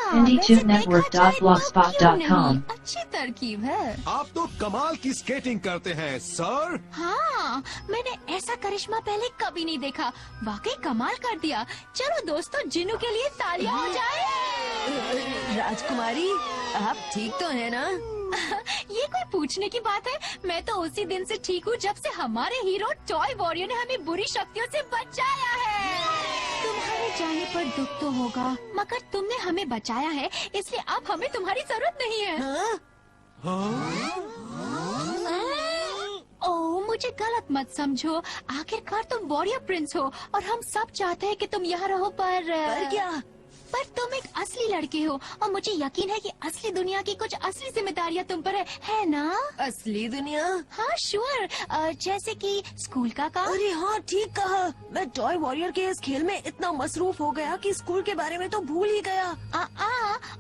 IndyTubeNetwork.blogspot.com अच्छी तरकीब है। आप तो कमाल की स्केटिंग करते हैं सर। हाँ, मैंने ऐसा करिश्मा पहले कभी नहीं देखा, वाकई कमाल कर दिया। चलो दोस्तों, जिनू के लिए तालियां हो जाए। राजकुमारी, आप ठीक तो है ना? ये कोई पूछने की बात है? मैं तो उसी दिन से ठीक हूँ जब से हमारे हीरो टॉय वॉरियर ने हमें बुरी शक्तियों से बचाया है। तुम्हारे जाने पर दुख तो होगा, मगर तुमने हमें बचाया है, इसलिए अब हमें तुम्हारी जरूरत नहीं है। ओह, मुझे गलत मत समझो, आखिरकार तुम वॉरियर प्रिंस हो और हम सब चाहते हैं कि तुम यहाँ रहो, पर क्या? पर तुम एक असली लड़के हो और मुझे यकीन है कि असली दुनिया की कुछ असली जिम्मेदारियाँ तुम पर है ना? असली दुनिया? हाँ श्योर, जैसे कि स्कूल का काम। अरे हाँ, ठीक कहा। मैं टॉय वॉरियर के इस खेल में इतना मसरूफ हो गया कि स्कूल के बारे में तो भूल ही गया।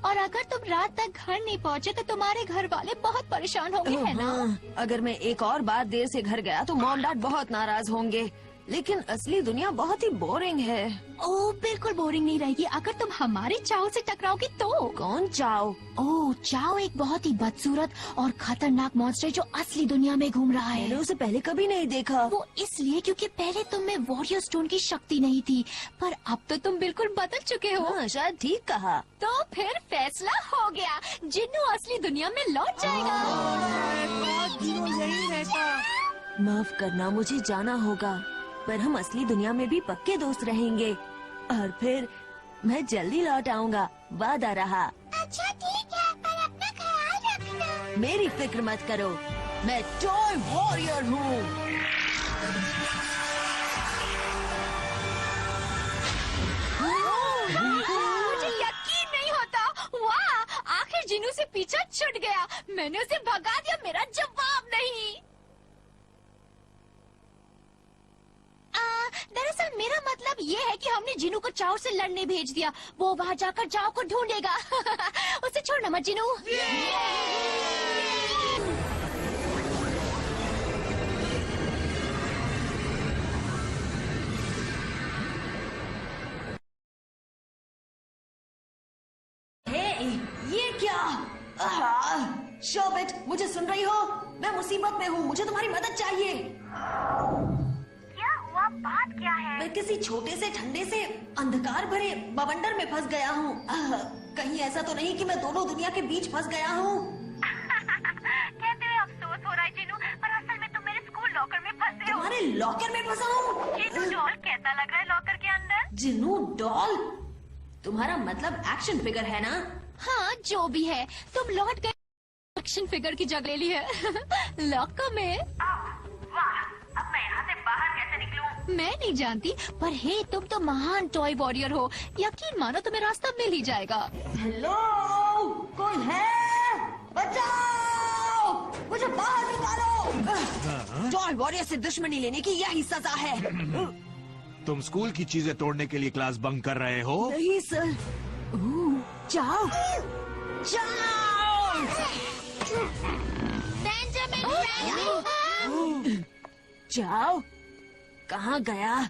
और अगर तुम रात तक घर नहीं पहुँचे तो तुम्हारे घर वाले बहुत परेशान होंगे, है ना? अगर मैं एक और बार देर से घर गया तो मॉम डैड बहुत नाराज होंगे। लेकिन असली दुनिया बहुत ही बोरिंग है। ओह, बिल्कुल बोरिंग नहीं रहेगी अगर तुम हमारे चाव से टकराओगी तो। कौन चाव? ओह, चाव एक बहुत ही बदसूरत और खतरनाक मॉन्स्टर जो असली दुनिया में घूम रहा है। मैंने उसे पहले कभी नहीं देखा। वो इसलिए क्योंकि पहले तुम में वॉरियर स्टोन की शक्ति नहीं थी, पर अब तो तुम बिल्कुल बदल चुके हो। हाँ, शायद ठीक कहा। तो फिर फैसला हो गया, जिन्नू असली दुनिया में लौट जाएगा। माफ करना, मुझे जाना होगा, पर हम असली दुनिया में भी पक्के दोस्त रहेंगे और फिर मैं जल्दी लौट आऊंगा, वादा रहा। अच्छा ठीक है, पर अपना ख्याल रखना। मेरी फिक्र मत करो, मैं टॉय वॉरियर हूँ। जिनू से पीछा छूट गया। मैंने उसे भगा दिया, मेरा जवाब नहीं। दरअसल मेरा मतलब ये है कि हमने जिनू को चाव से लड़ने भेज दिया। वो वहाँ जाकर चाव को ढूंढेगा। उसे छोड़ना मत जिनू। ये क्या? शोबिट, मुझे सुन रही हो? मैं मुसीबत में हूँ, मुझे तुम्हारी मदद चाहिए। क्या हुआ? बात क्या है? मैं किसी छोटे से ठंडे से अंधकार भरे बवंडर में फंस गया हूँ। कहीं ऐसा तो नहीं कि मैं दोनों दुनिया के बीच फंस गया हूँ? कहते हुए अफसोस हो रहा है जिनू, पर असल में तुम मेरे स्कूल लॉकर में फंसे हो। तुम्हारे लॉकर में फंसा हूँ? जिनू डॉल कैसा लग रहा है लॉकर के अंदर? जिनू डॉल? तुम्हारा मतलब एक्शन फिगर है ना? हाँ, जो भी है, तुम लौट गए। एक्शन फिगर की जगह ले ली है। लॉकर में। वाह, अब मैं यहाँ से बाहर कैसे निकलूं? मैं नहीं जानती, पर हे, तुम तो महान टॉय वॉरियर हो। यकीन मानो तुम्हें रास्ता मिल ही जाएगा। हेलो, कोई है? बचाओ! मुझे बाहर निकालो! टॉय वॉरियर से दुश्मनी लेने की यही सजा है। तुम स्कूल की चीजें तोड़ने के लिए क्लास बंक कर रहे हो? नहीं सर। जाओ, जाओ! जाओ, कहाँ गया?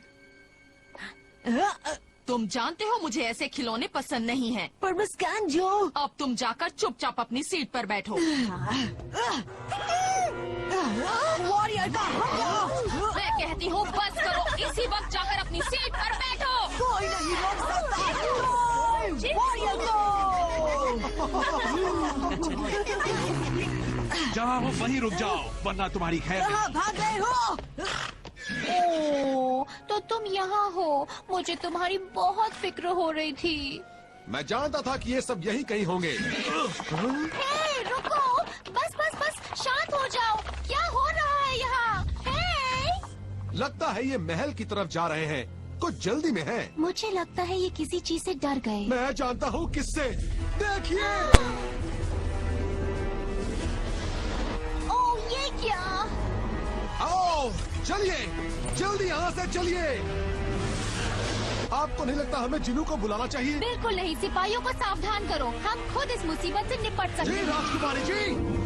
तुम जानते हो मुझे ऐसे खिलौने पसंद नहीं हैं। पर मुस्कान जो। अब तुम जाकर चुपचाप अपनी सीट पर बैठो। वॉरियर का हमला! मैं कहती हूँ बस करो, इसी वक्त जाकर अपनी सीट पर बैठो। कोई नहीं रोक सकता। वॉरियर को! जहाँ हो वहीं रुक जाओ, वरना तुम्हारी खैर नहीं। कहाँ भाग गए हो? ओह, तो तुम यहाँ हो। मुझे तुम्हारी बहुत फिक्र हो रही थी। मैं जानता था कि ये सब यही कहीं होंगे। हे, रुको! बस बस बस, शांत हो जाओ। क्या हो रहा है यहाँ? हे! लगता है ये महल की तरफ जा रहे हैं। कुछ जल्दी में है। मुझे लगता है ये किसी चीज से डर गए। मैं जानता हूँ किससे। देखिए। ओह, ये क्या? आओ, चलिए, जल्दी यहाँ से चलिए। आपको नहीं लगता हमें जिनू को बुलाना चाहिए? बिल्कुल नहीं, सिपाहियों को सावधान करो। हम खुद इस मुसीबत से निपट सकते जी हैं। राजकुमारी जी।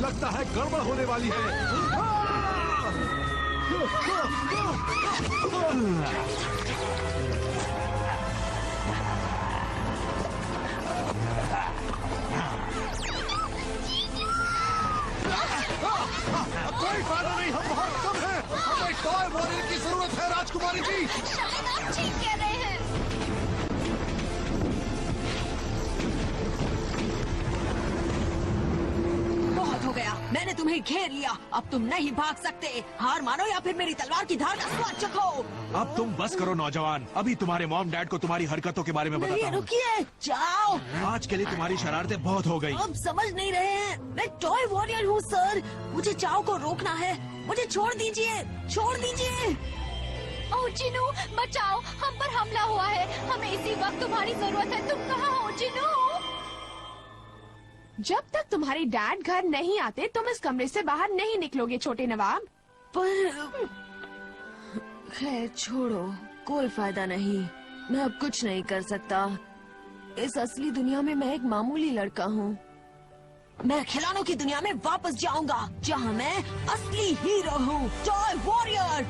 लगता है गड़बड़ होने वाली है। कोई फायदा नहीं, हम बहुत कम हैं। हमें टॉय वॉरियर की जरूरत है राजकुमारी जी। शायद आप ठीक कह रहे हैं। बहुत हो गया, मैंने तुम्हें घेर लिया। अब तुम नहीं भाग सकते। हार मानो या फिर मेरी तलवार की धार का स्वाद चखो। अब तुम बस करो नौजवान। अभी तुम्हारे मॉम डैड को तुम्हारी हरकतों के बारे में नहीं, बताता हूँ। रुकिए, जाओ। आज के लिए तुम्हारी शरारतें बहुत हो गई। अब समझ नहीं रहे हैं। मैं टॉय वॉरियर हूँ सर। मुझे चाव को रोकना है। मुझे छोड़ दीजिए, छोड़ दीजिए। ओह जिनू, बचाओ! हम पर हमला हुआ है। हमें इसी वक्त तुम्हारी जरूरत है। तुम कहाँ हो जिनू? जब तक तुम्हारे डैड घर नहीं आते तुम इस कमरे से बाहर नहीं निकलोगे छोटे नवाब। पर खैर छोड़ो, कोई फायदा नहीं। मैं अब कुछ नहीं कर सकता। इस असली दुनिया में मैं एक मामूली लड़का हूँ। मैं खिलौनों की दुनिया में वापस जाऊंगा, जहाँ मैं असली हीरो हूँ, टॉय वॉरियर।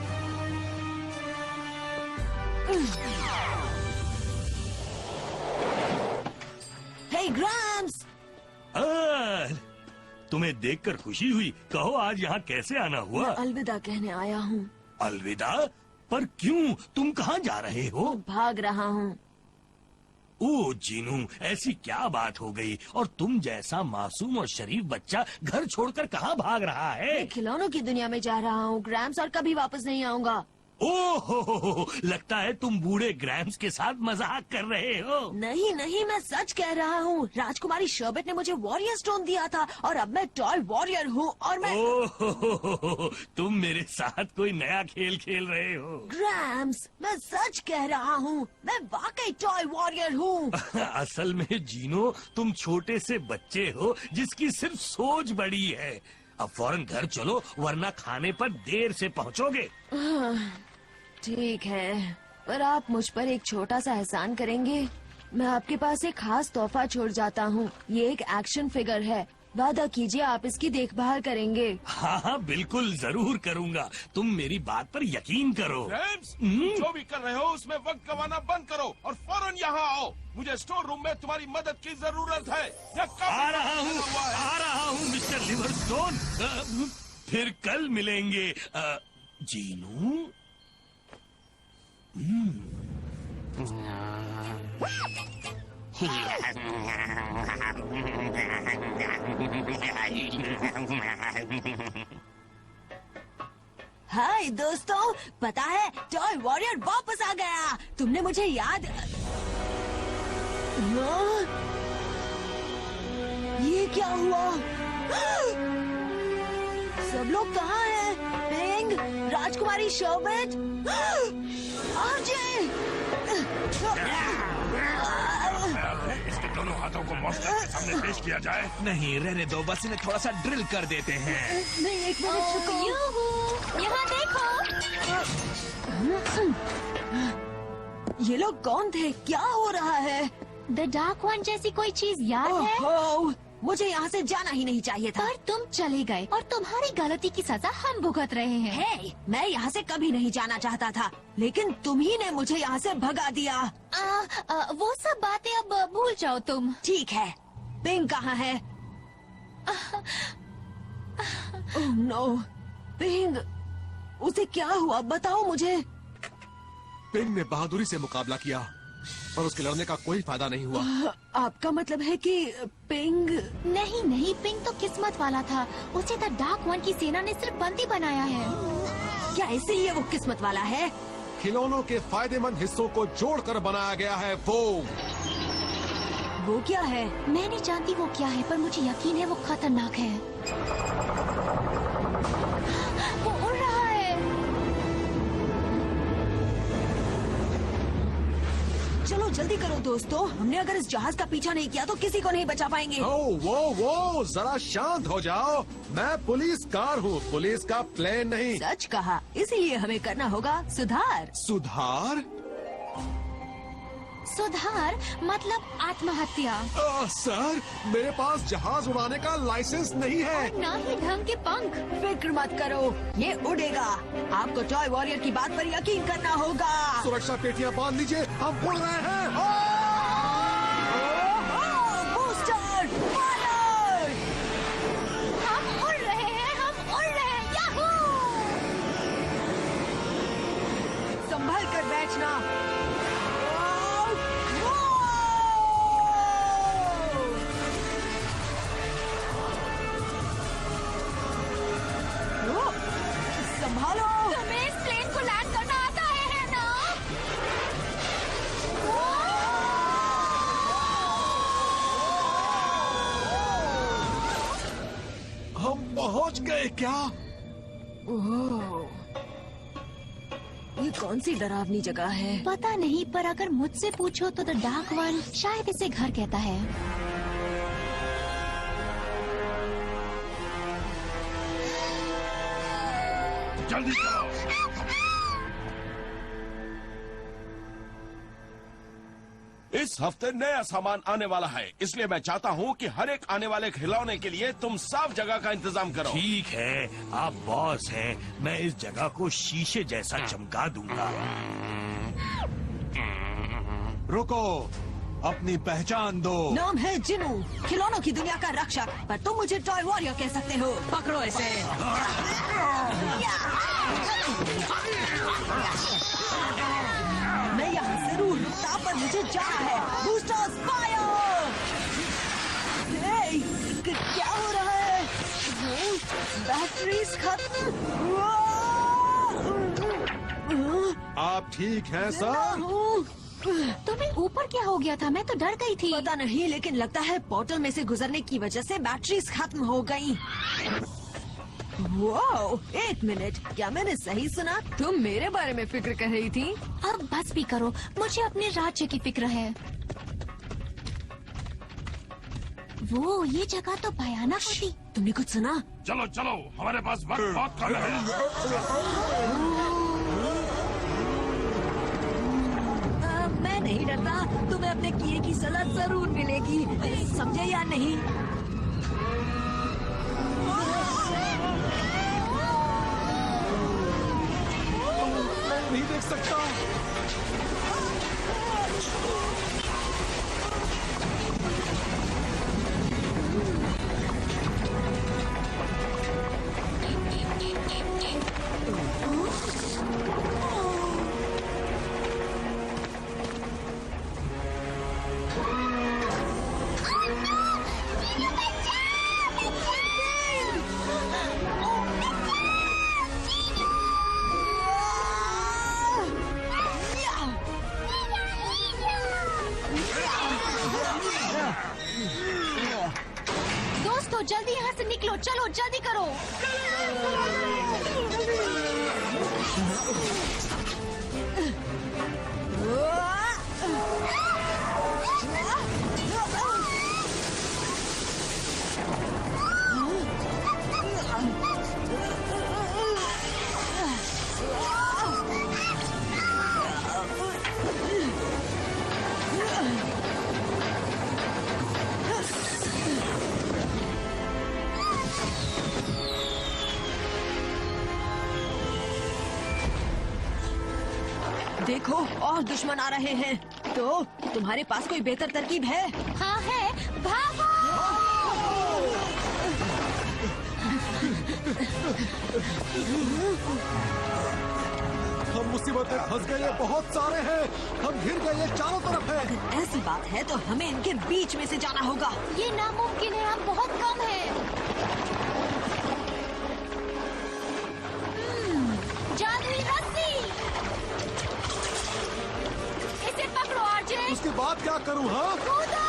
हे ग्राम्स! तुम्हें देखकर खुशी हुई। कहो आज यहाँ कैसे आना हुआ? मैं अलविदा कहने आया हूँ। अलविदा? पर क्यों? तुम कहाँ जा रहे हो? भाग रहा हूँ। ओ जीनू, ऐसी क्या बात हो गई? और तुम जैसा मासूम और शरीफ बच्चा घर छोड़कर कहाँ भाग रहा है? मैं खिलौनों की दुनिया में जा रहा हूँ ग्रैम्स, और कभी वापस नहीं आऊँगा। ओह, लगता है तुम बूढ़े ग्रैम्स के साथ मजाक कर रहे हो। नहीं नहीं, मैं सच कह रहा हूँ। राजकुमारी शर्बेट ने मुझे वॉरियर स्टोन दिया था और अब मैं टॉय वॉरियर हूँ और मैं... ओह, तुम मेरे साथ कोई नया खेल खेल रहे हो। ग्रैम्स, मैं सच कह रहा हूँ, मैं वाकई टॉय वॉरियर हूँ। असल में जीनो, तुम छोटे से बच्चे हो जिसकी सिर्फ सोच बड़ी है। अब फौरन घर चलो, वरना खाने पर देर से पहुँचोगे। ठीक है, पर आप मुझ पर एक छोटा सा एहसान करेंगे? मैं आपके पास एक खास तोहफा छोड़ जाता हूँ। ये एक एक्शन फिगर है। वादा कीजिए आप इसकी देखभाल करेंगे। हाँ हाँ, बिल्कुल जरूर करूँगा। तुम मेरी बात पर यकीन करो। जो भी कर रहे हो उसमें वक्त गंवाना बंद करो और फौरन यहाँ आओ। मुझे स्टोर रूम में तुम्हारी मदद की जरूरत है। आ रहा हूँ मिस्टर लिवरस्टोन। फिर कल मिलेंगे। जीनू, हाय दोस्तों, पता है टॉय वॉरियर वापस आ गया। तुमने मुझे याद... हाँ? ये क्या हुआ? सब लोग कहाँ हैं? पिंग, राजकुमारी शर्बेट, आरजे। इसके दोनों हाथों को मॉन्स्टर के सामने पेश किया जाए। नहीं, रहने दो, बस इन्हें थोड़ा सा ड्रिल कर देते हैं। नहीं, एक मिनट रुको। यहाँ देखो। ये लोग कौन थे? क्या हो रहा है? द डार्क वन जैसी कोई चीज याद है? ओह, मुझे यहाँ से जाना ही नहीं चाहिए था। पर तुम चले गए और तुम्हारी गलती की सजा हम भुगत रहे हैं। हे, मैं यहाँ से कभी नहीं जाना चाहता था, लेकिन तुम ही ने मुझे यहाँ से भगा दिया। वो सब बातें अब भूल जाओ तुम। ठीक है, पिंग कहाँ है? ओह नो, पिंग, उसे क्या हुआ? बताओ मुझे। पिंग ने बहादुरी से मुकाबला किया, पर उसके लड़ने का कोई फायदा नहीं हुआ। आपका मतलब है कि पिंग... नहीं, पिंग तो किस्मत वाला था। उसे द डार्क वन की सेना ने सिर्फ बंदी बनाया है। क्या इसलिए वो किस्मत वाला है? खिलौनों के फायदेमंद हिस्सों को जोड़कर बनाया गया है वो क्या है? मैं नहीं जानती वो क्या है, पर मुझे यकीन है वो खतरनाक है। वो उड़ रहा है। चलो जल्दी करो दोस्तों, हमने अगर इस जहाज का पीछा नहीं किया तो किसी को नहीं बचा पाएंगे। वो जरा शांत हो जाओ। मैं पुलिस कार हूँ, पुलिस का प्लेन नहीं। सच कहा, इसीलिए हमें करना होगा सुधार। सुधार? सुधार मतलब आत्महत्या। सर, मेरे पास जहाज उड़ाने का लाइसेंस नहीं है। और ना ही ढंग के पंख। फिक्र मत करो, ये उड़ेगा। आपको टॉय वॉरियर की बात पर यकीन करना होगा। सुरक्षा पेटियां बांध लीजिए, हम उड़ रहे हैं। Booster fire! हम उड़ रहे हैं, याहू! संभल कर बैठना। संभालो। तुम्हें इस प्लेन को लैंड करना आता है ना? हम पहुंच गए क्या? ओह, ये कौन सी डरावनी जगह है? पता नहीं, पर अगर मुझसे पूछो तो द डार्क वन शायद इसे घर कहता है। जल्दी करो। इस हफ्ते नया सामान आने वाला है, इसलिए मैं चाहता हूँ कि हर एक आने वाले खिलौने के लिए तुम साफ जगह का इंतजाम करो। ठीक है, आप बॉस हैं, मैं इस जगह को शीशे जैसा चमका दूंगा। रुको, अपनी पहचान दो। नाम है जिनू, खिलौनों की दुनिया का रक्षक, पर तुम मुझे टॉय वॉरियर कह सकते हो। पकड़ो इसे। मैं यहाँ जरूर रुकता, पर मुझे जाना है। बूस्टर बैटरीज खत्म। आप ठीक हैं सर? तुम्हें ऊपर क्या हो गया था? मैं तो डर गई थी। पता नहीं, लेकिन लगता है पोर्टल में से गुजरने की वजह से बैटरीज खत्म हो गई। वाओ, एक मिनट, क्या मैंने सही सुना? तुम मेरे बारे में फिक्र कर रही थी? अब बस भी करो, मुझे अपने राज्य की फिक्र है। वो ये जगह तो भयानक होती। तुमने कुछ सुना? चलो चलो, हमारे पास वक्त बहुत कम है। मैं नहीं डरता, तुम्हें अपने किए की सजा जरूर मिलेगी, समझे या नहीं? नहीं देख सकता। दोस्तों जल्दी यहाँ से निकलो, चलो जल्दी करो। देखो, और दुश्मन आ रहे हैं। तो तुम्हारे पास कोई बेहतर तरकीब है? हाँ है, भागो! हम मुसीबत में फंस गए, बहुत सारे हैं। हम घिर गए, ये चारों तरफ है। अगर ऐसी बात है तो हमें इनके बीच में से जाना होगा। ये नामुमकिन है, हम बहुत कम है। जादुई रस्सी, इसे पकड़ो आरजे। उसके बाद क्या करूं? हाँ, कूदो!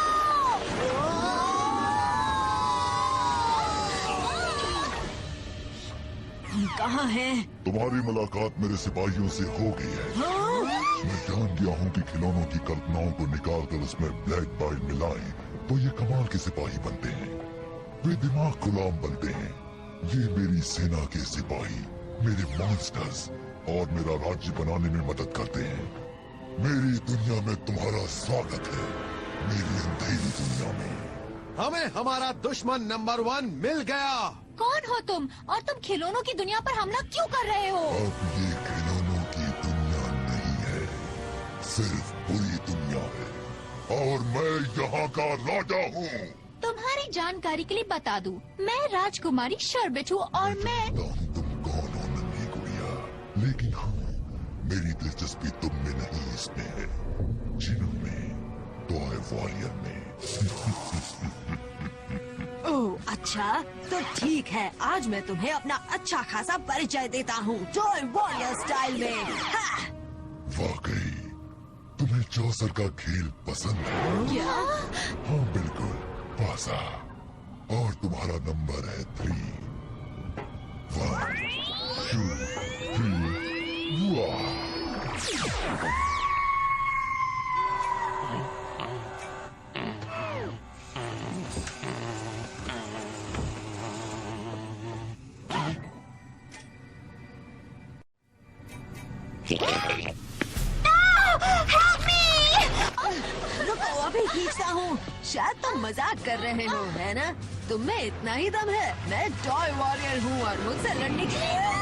हम कहाँ हैं? तुम्हारी मुलाकात मेरे सिपाहियों से हो गई है। हाँ? मैं जान गया हूँ कि खिलौनों की कल्पनाओं को निकाल कर उसमें ब्लैक बाइल मिलाएं तो ये कमाल के सिपाही बनते हैं। वे दिमाग गुलाम बनते हैं। ये मेरी सेना के सिपाही, मेरे मॉन्स्टर्स और मेरा राज्य बनाने में मदद करते हैं। मेरी दुनिया में तुम्हारा स्वागत है, मेरी अंधेरी दुनिया में। हमें हमारा दुश्मन नंबर 1 मिल गया। कौन हो तुम? और तुम खिलौनों की दुनिया पर हमला क्यों कर रहे हो? अब ये खिलौनों की दुनिया नहीं है, सिर्फ बुरी दुनिया है और मैं यहाँ का राजा हूँ। तुम्हारी जानकारी के लिए बता दूं, मैं राजकुमारी शर्बेट हूँ और मैं तुम कौन हो नन्ही गुड़िया, लेकिन हाँ, मेरी दिलचस्पी तुम में नहीं इसमें है, जिनों में, टॉय वॉरियर में। ओह अच्छा, तो ठीक है, आज मैं तुम्हें अपना अच्छा खासा परिचय देता हूँ, टॉय वॉरियर स्टाइल में। हाँ। वाकई तुम्हें चौसर का खेल पसंद है? क्या? हाँ बिल्कुल, पासा। और तुम्हारा नंबर है 3। 1 2 3 वाह! रुको, अभी खींचता हूँ। शायद तुम मजाक कर रहे हो, है ना? तुम में इतना ही दम है? मैं टॉय वॉरियर हूँ और मुझसे लड़ने के लिए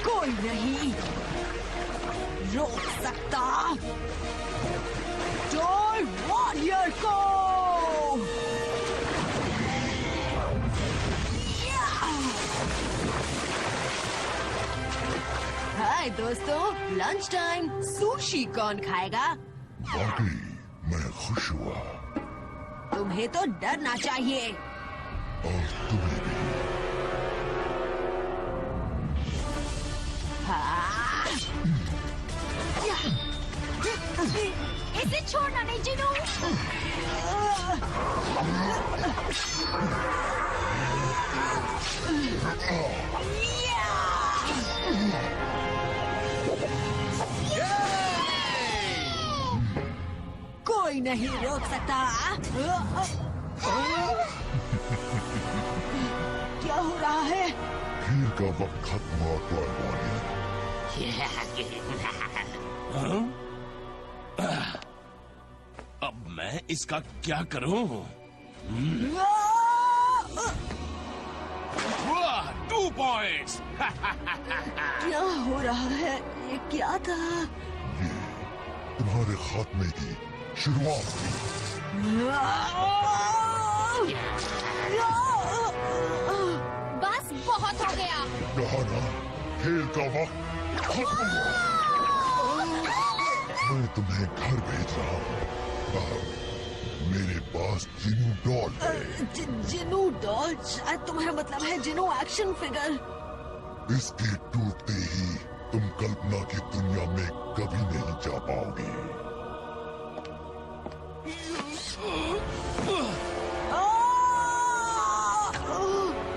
कोई नहीं रोक सकता टॉय वॉरियर को। हाय, हाय दोस्तों, लंच टाइम। सुशी कौन खाएगा? वाकई मैं खुश हुआ। तुम्हें तो डरना चाहिए। और तुम्हें भी। इसे छोड़ना नहीं जिनू। कोई नहीं रोक सकता। क्या हो रहा है? खेल का वक्त खत्म हुआ टॉय वॉरियर। अब मैं इसका क्या करूं? 2 पॉइंट्स। क्या हो रहा है? ये क्या था? ये तुम्हारे खात्मे की शुरुआत थी। बस बहुत हो गया। कहा ना, खेल का वक्त खत्म हुआ। मैं तुम्हें घर भेज रहा हूँ। मेरे पास जिनू डॉल है। जिनू डॉल? शायद तुम्हारा मतलब है जिनू एक्शन फिगर। इसके टूटते ही तुम कल्पना की दुनिया में कभी नहीं जा पाओगे।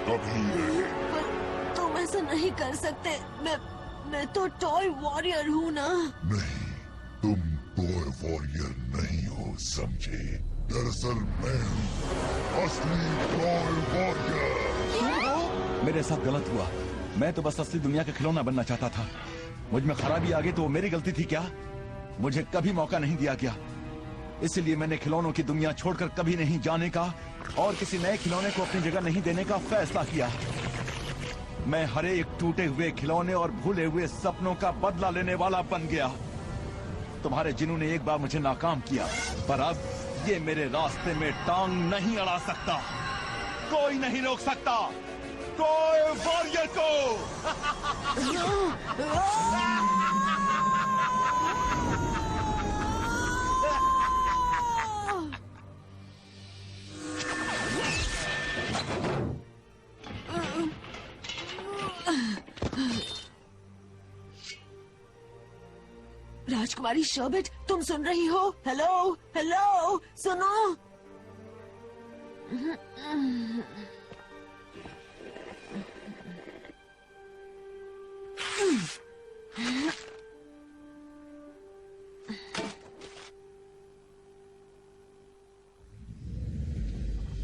कभी नहीं। तुम ऐसा नहीं कर सकते। मैं तो टॉय वॉरियर हूँ ना। नहीं, तुम टॉय वॉरियर नहीं हो, समझे? दरअसल मैं हूँ असली टॉय वॉरियर। मेरे साथ गलत हुआ। मैं तो बस असली दुनिया का खिलौना बनना चाहता था। मुझ में खराबी आ गई तो वो मेरी गलती थी क्या? मुझे कभी मौका नहीं दिया गया, इसलिए मैंने खिलौनों की दुनिया छोड़कर कभी नहीं जाने का और किसी नए खिलौने को अपनी जगह नहीं देने का फैसला किया। मैं हर एक टूटे हुए खिलौने और भूले हुए सपनों का बदला लेने वाला बन गया। तुम्हारे जिनू ने एक बार मुझे नाकाम किया, पर अब ये मेरे रास्ते में टांग नहीं अड़ा सकता। कोई नहीं रोक सकता टॉय वॉरियर को। राजकुमारी शर्बेट, तुम सुन रही हो? हेलो हेलो, सुनो।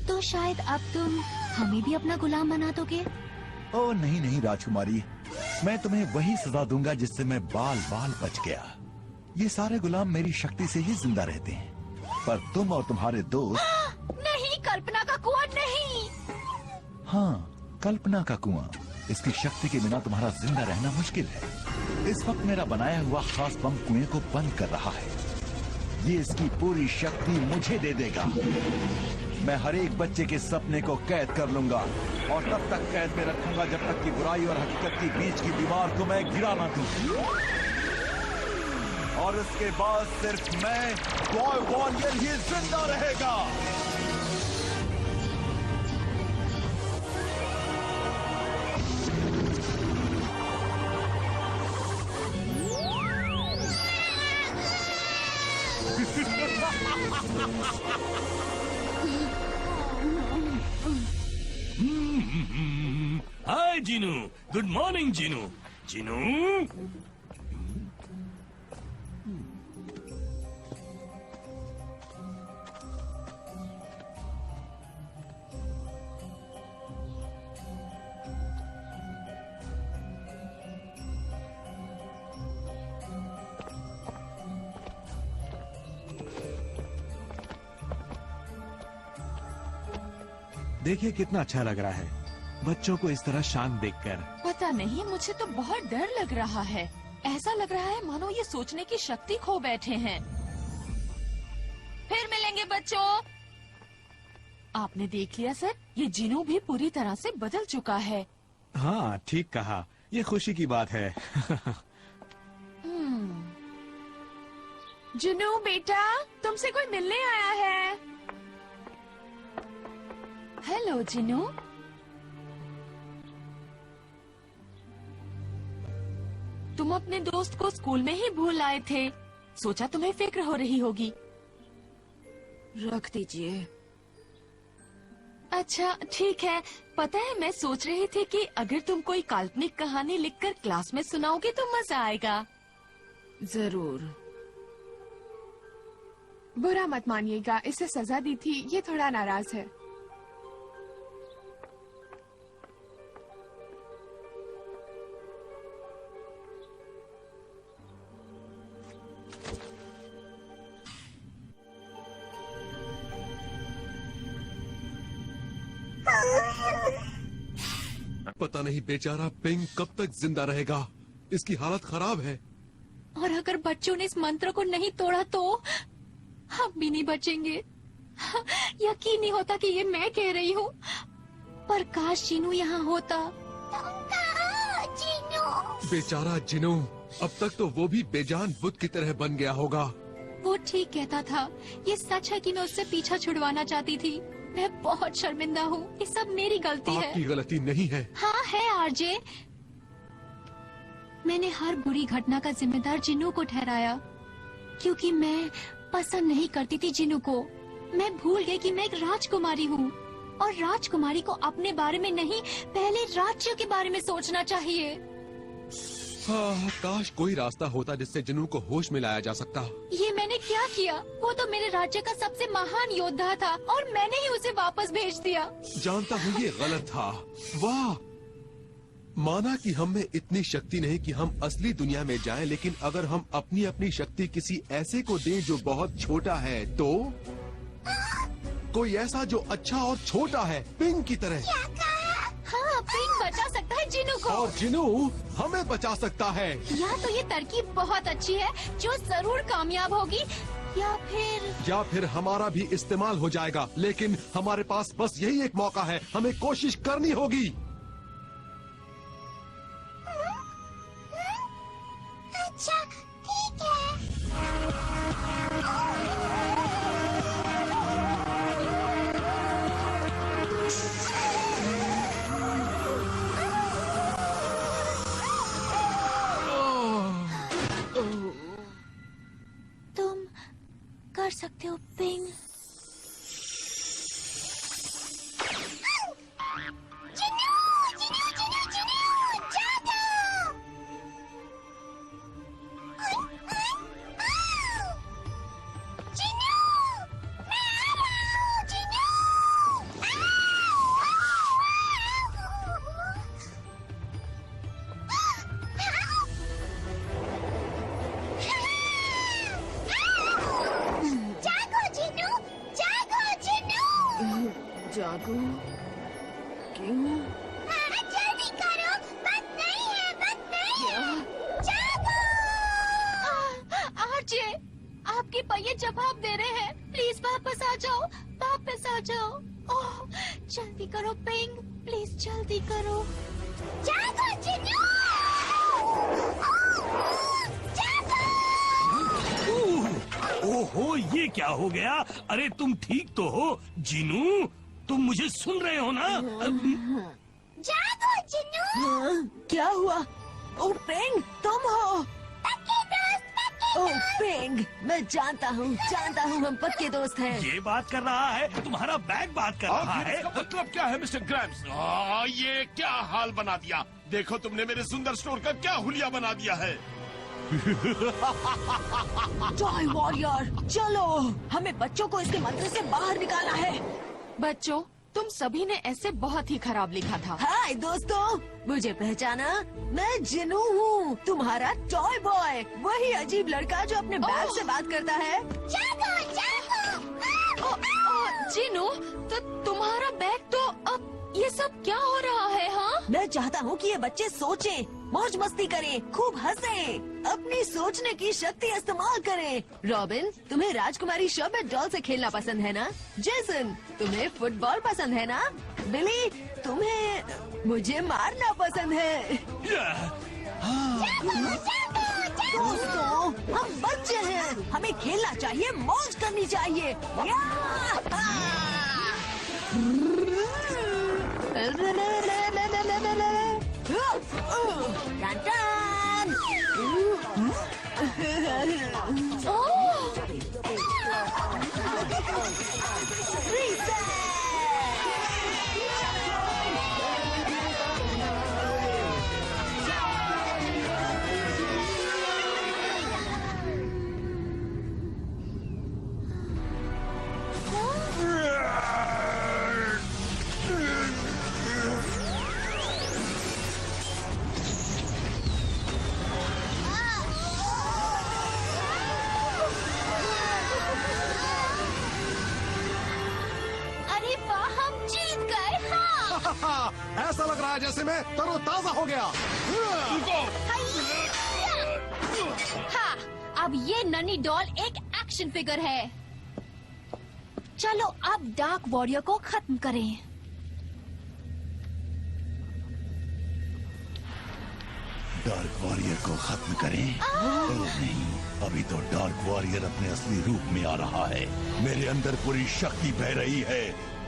तो शायद अब तुम हमें भी अपना गुलाम बना दोगे। ओ नहीं नहीं राजकुमारी, मैं तुम्हें वही सजा दूंगा जिससे मैं बाल बाल बच गया। ये सारे गुलाम मेरी शक्ति से ही जिंदा रहते हैं, पर तुम और तुम्हारे दोस्त। नहीं, कल्पना का कुआं नहीं। हाँ, कल्पना का कुआं। इसकी शक्ति के बिना तुम्हारा जिंदा रहना मुश्किल है। इस वक्त मेरा बनाया हुआ खास बम कुएं को बंद कर रहा है। ये इसकी पूरी शक्ति मुझे दे देगा। मैं हर एक बच्चे के सपने को कैद कर लूंगा और तब तक कैद में रखूंगा जब तक कि बुराई और हकीकत के बीच की दीवार को मैं गिरा ना दूं। और उसके बाद सिर्फ मैं टॉय वॉरियर ही जिंदा रहेगा। हाय जिनू, गुड मॉर्निंग जिनू। जिनू, देखिए कितना अच्छा लग रहा है बच्चों को इस तरह शांत देखकर। पता नहीं, मुझे तो बहुत डर लग रहा है। ऐसा लग रहा है मानो ये सोचने की शक्ति खो बैठे हैं। फिर मिलेंगे बच्चों। आपने देख लिया सर, ये जिनू भी पूरी तरह से बदल चुका है। हाँ ठीक कहा, ये खुशी की बात है। जिनू बेटा, तुमसे कोई मिलने आया है। हेलो जिनू। तुम अपने दोस्त को स्कूल में ही भूल आए थे। सोचा तुम्हें फिक्र हो रही होगी। रख दीजिए। अच्छा ठीक है। पता है, मैं सोच रही थी कि अगर तुम कोई काल्पनिक कहानी लिखकर क्लास में सुनाओगे तो मजा आएगा। जरूर। बुरा मत मानिएगा, इसे सजा दी थी, ये थोड़ा नाराज है। पता नहीं बेचारा पिंग कब तक जिंदा रहेगा। इसकी हालत खराब है। और अगर बच्चों ने इस मंत्र को नहीं तोड़ा तो हम भी नहीं बचेंगे। यकीन नहीं होता कि ये मैं कह रही हूँ, पर काश जिनू यहाँ होता। बेचारा जिनू, अब तक तो वो भी बेजान बुत की तरह बन गया होगा। वो ठीक कहता था। ये सच है कि मैं उससे पीछा छुड़वाना चाहती थी। मैं बहुत शर्मिंदा हूँ। ये सब मेरी गलती है। आपकी गलती नहीं है। हाँ है आरजे। मैंने हर बुरी घटना का जिम्मेदार जिनू को ठहराया, क्योंकि मैं पसंद नहीं करती थी जिनू को। मैं भूल गई कि मैं एक राजकुमारी हूँ, और राजकुमारी को अपने बारे में नहीं, पहले राज्य के बारे में सोचना चाहिए। हाँ, काश कोई रास्ता होता जिससे जिनू को होश में लाया जा सकता। ये मैंने क्या किया? वो तो मेरे राज्य का सबसे महान योद्धा था, और मैंने ही उसे वापस भेज दिया। जानता हूँ ये गलत था। वाह, माना कि हम में इतनी शक्ति नहीं कि हम असली दुनिया में जाएं, लेकिन अगर हम अपनी अपनी शक्ति किसी ऐसे को दें जो बहुत छोटा है, तो कोई ऐसा जो अच्छा और छोटा है, पिंग की तरह। हाँ, पिंग बचा सकता है जिनू को, और जिनू हमें बचा सकता है। या तो ये तरकीब बहुत अच्छी है जो जरूर कामयाब होगी, या फिर हमारा भी इस्तेमाल हो जाएगा। लेकिन हमारे पास बस यही एक मौका है, हमें कोशिश करनी होगी। अच्छा ठीक है। तुम कर सकते हो पिंग। जागो क्यों? जल्दी करो, बस नहीं है, बस नहीं है। जागो! आरजे, आपके पहिए जवाब दे रहे हैं। प्लीज वापस आ जाओ, वापस आ जाओ। ओह, जल्दी करो पिंग, प्लीज जल्दी करो। जागो जिनू! ओहो, ये क्या हो गया? अरे तुम ठीक तो हो जिनू? तुम मुझे सुन रहे हो ना? जागो जिनू! क्या हुआ? ओ पिंग, तुम हो? पक्के दोस्त। ओ पिंग, मैं जानता हूँ हम पक्के दोस्त हैं। ये बात कर रहा है, तुम्हारा बैग बात कर रहा है। इसका मतलब क्या है मिस्टर ग्रैम्स? ये क्या हाल बना दिया? देखो तुमने मेरे सुंदर स्टोर का क्या हुलिया बना दिया है। टॉय वॉरियर, चलो, हमें बच्चों को इसके मंत्र से बाहर निकालना है। बच्चों, तुम सभी ने ऐसे बहुत ही खराब लिखा था। हाय दोस्तों, मुझे पहचाना? मैं जिनू हूँ, तुम्हारा टॉय बॉय, वही अजीब लड़का जो अपने बैग से बात करता है। जागो, जागो! जिनू, तो तुम्हारा बैग तो अब ये सब क्या हो रहा है? हाँ, मैं चाहता हूँ कि ये बच्चे सोचें, मौज मस्ती करें, खूब हंसें, अपनी सोचने की शक्ति इस्तेमाल करें। रॉबिन, तुम्हें राजकुमारी शर्बत डॉल से खेलना पसंद है ना? जेसन, तुम्हें फुटबॉल पसंद है ना? बिली, तुम्हें मुझे मारना पसंद है। जागो, जागो, जागो! दोस्तों, हम बच्चे हैं, हमें खेलना चाहिए, मौज करनी चाहिए। ऐसा लग रहा है जैसे मैं तरोताजा हो गया। हाँ, अब ये नन्ही डॉल एक एक्शन फिगर है। चलो अब डार्क वॉरियर को खत्म करें। डार्क वॉरियर को खत्म करें? नहीं, अभी तो डार्क वॉरियर अपने असली रूप में आ रहा है। मेरे अंदर पूरी शक्ति बह रही है,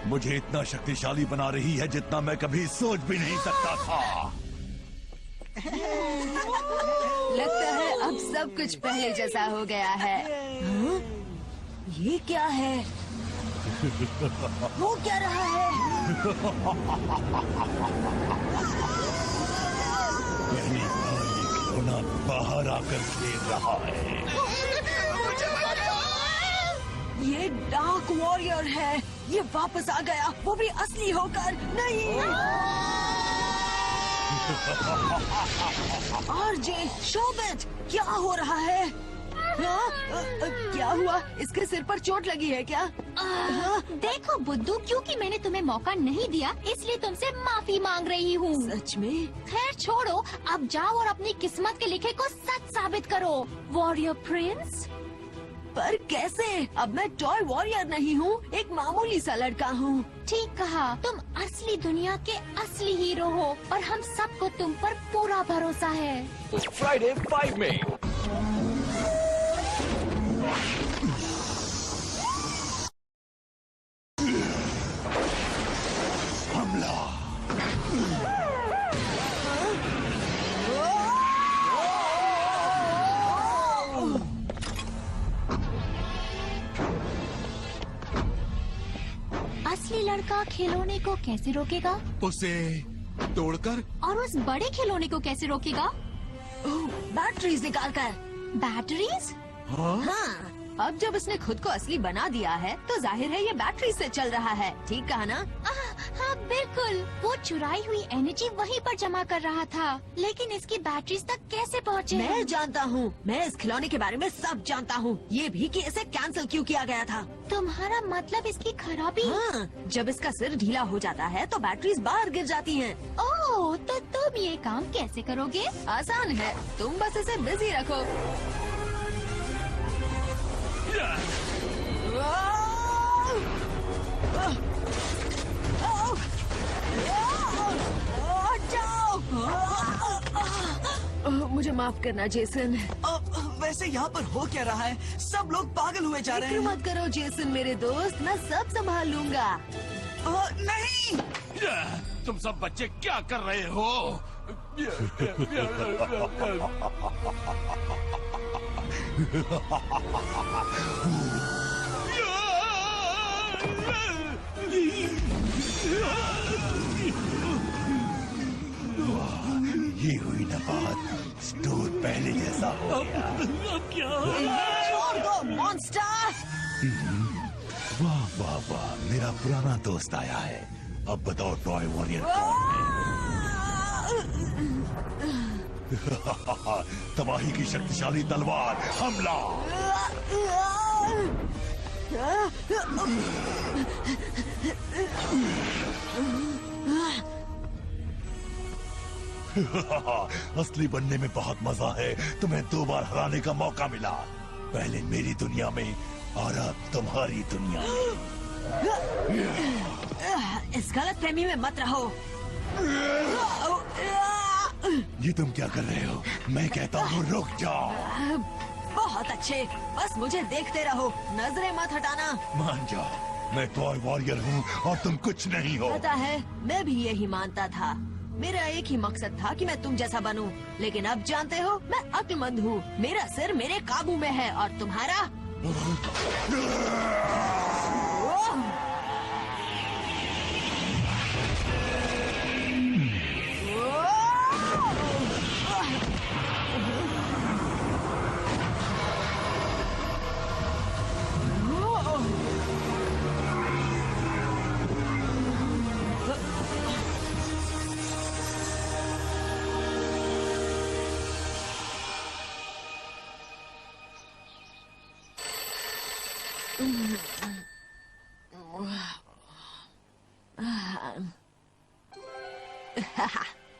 मुझे इतना शक्तिशाली बना रही है जितना मैं कभी सोच भी नहीं सकता था। लगता है अब सब कुछ पहले जैसा हो गया है। हाँ? ये क्या है? वो क्या रहा है? पहली बार ये खिलौना बाहर आकर खेल रहा है। ये डार्क वॉरियर है, ये वापस आ गया, वो भी असली होकर। नहीं। आरजे, शोबित, क्या हो रहा है? क्या हुआ? इसके सिर पर चोट लगी है क्या? देखो बुद्धू, क्योंकि मैंने तुम्हें मौका नहीं दिया इसलिए तुमसे माफी मांग रही हूँ। सच में? खैर छोड़ो, अब जाओ और अपनी किस्मत के लिखे को सच साबित करो, वॉरियर प्रिंस। पर कैसे? अब मैं टॉय वॉरियर नहीं हूँ, एक मामूली सा लड़का हूँ। ठीक कहा, तुम असली दुनिया के असली हीरो हो और हम सबको तुम पर पूरा भरोसा है। फ्राइडे 5 में हमला। असली लड़का खिलौने को कैसे रोकेगा? उसे तोड़कर। और उस बड़े खिलौने को कैसे रोकेगा? बैटरीज निकाल कर। बैटरीज? हाँ, अब जब उसने खुद को असली बना दिया है तो जाहिर है ये बैटरी से चल रहा है। ठीक कहा ना? हाँ बिल्कुल, वो चुराई हुई एनर्जी वहीं पर जमा कर रहा था, लेकिन इसकी बैटरीज तक कैसे पहुँचे? मैं जानता हूँ, मैं इस खिलौने के बारे में सब जानता हूँ, ये भी कि इसे कैंसिल क्यों किया गया था। तुम्हारा मतलब इसकी खराबी? हाँ, जब इसका सिर ढीला हो जाता है तो बैटरीज बाहर गिर जाती हैं। ओह, तो तुम ये काम कैसे करोगे? आसान है, तुम बस इसे बिजी रखो। मुझे माफ करना जेसन। वैसे यहाँ पर हो क्या रहा है? सब लोग पागल हुए जा रहे हैं। मत करो जेसन मेरे दोस्त, मैं सब संभाल लूंगा। नहीं, तुम सब बच्चे क्या कर रहे हो? ये हुई ना बात, स्टोर पहले जैसा हो गया। छोड़ दो मॉन्स्टर। वाह वाह वाह, मेरा पुराना दोस्त आया है। अब बताओ टॉय वॉरियर कौन है? तबाही की शक्तिशाली तलवार, हमला। असली बनने में बहुत मजा है, तुम्हें 2 बार हराने का मौका मिला। पहले मेरी दुनिया में और अब तुम्हारी दुनिया में। इस गलतफहमी में मत रहो। ये तुम क्या कर रहे हो? मैं कहता हूँ रुक जाओ। बहुत अच्छे, बस मुझे देखते रहो, नजरें मत हटाना। मान जाओ, मैं टॉय वॉरियर हूँ और तुम कुछ नहीं हो। पता है, मैं भी यही मानता था। मेरा एक ही मकसद था कि मैं तुम जैसा बनूं, लेकिन अब जानते हो मैं अक्लमंद हूँ। मेरा सिर मेरे काबू में है और तुम्हारा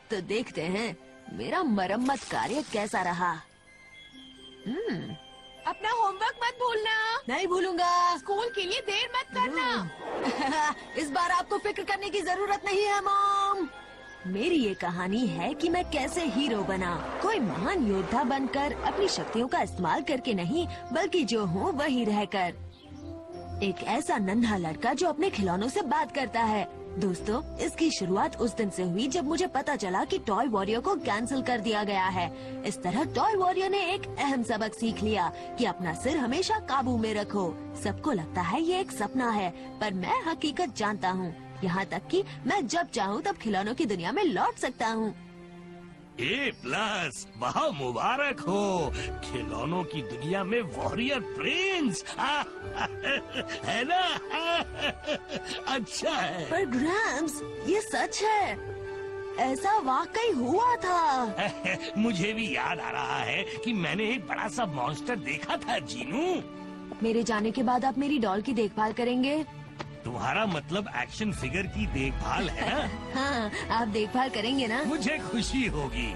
तो देखते हैं मेरा मरम्मत कार्य कैसा रहा। अपना होमवर्क मत भूलना। नहीं भूलूंगा। स्कूल के लिए देर मत करना। इस बार आपको फिक्र करने की जरूरत नहीं है मॉम। मेरी ये कहानी है कि मैं कैसे हीरो बना, कोई महान योद्धा बनकर, अपनी शक्तियों का इस्तेमाल करके नहीं, बल्कि जो हूँ वही रहकर। एक ऐसा नन्हा लड़का जो अपने खिलौनों से बात करता है। दोस्तों, इसकी शुरुआत उस दिन से हुई जब मुझे पता चला कि टॉय वॉरियर को कैंसिल कर दिया गया है। इस तरह टॉय वॉरियर ने एक अहम सबक सीख लिया कि अपना सिर हमेशा काबू में रखो। सबको लगता है ये एक सपना है, पर मैं हकीकत जानता हूँ। यहाँ तक कि मैं जब चाहूँ तब खिलौनों की दुनिया में लौट सकता हूँ। A+, बहुत मुबारक हो। खिलौनों की दुनिया में वॉरियर प्रिंस है ना? अच्छा है। पर ग्रैम्स, ये सच है, ऐसा वाकई हुआ था। मुझे भी याद आ रहा है कि मैंने एक बड़ा सा मॉन्स्टर देखा था जीनू। मेरे जाने के बाद आप मेरी डॉल की देखभाल करेंगे? तुम्हारा मतलब एक्शन फिगर की देखभाल है ना? हाँ, आप देखभाल करेंगे ना? मुझे खुशी होगी।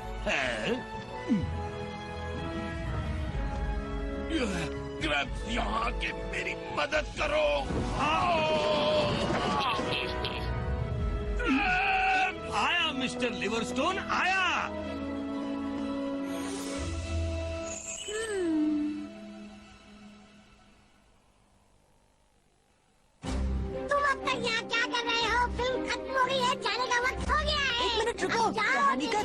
ग्रैब्स, यहाँ के मेरी मदद करो। आया मिस्टर लिवरस्टोन, आया। तुम अब तक यहाँ क्या कर रहे हो? फिल्म खत्म हो गई है, जाने का वक्त हो गया है। एक मिनट रुको, कहानी का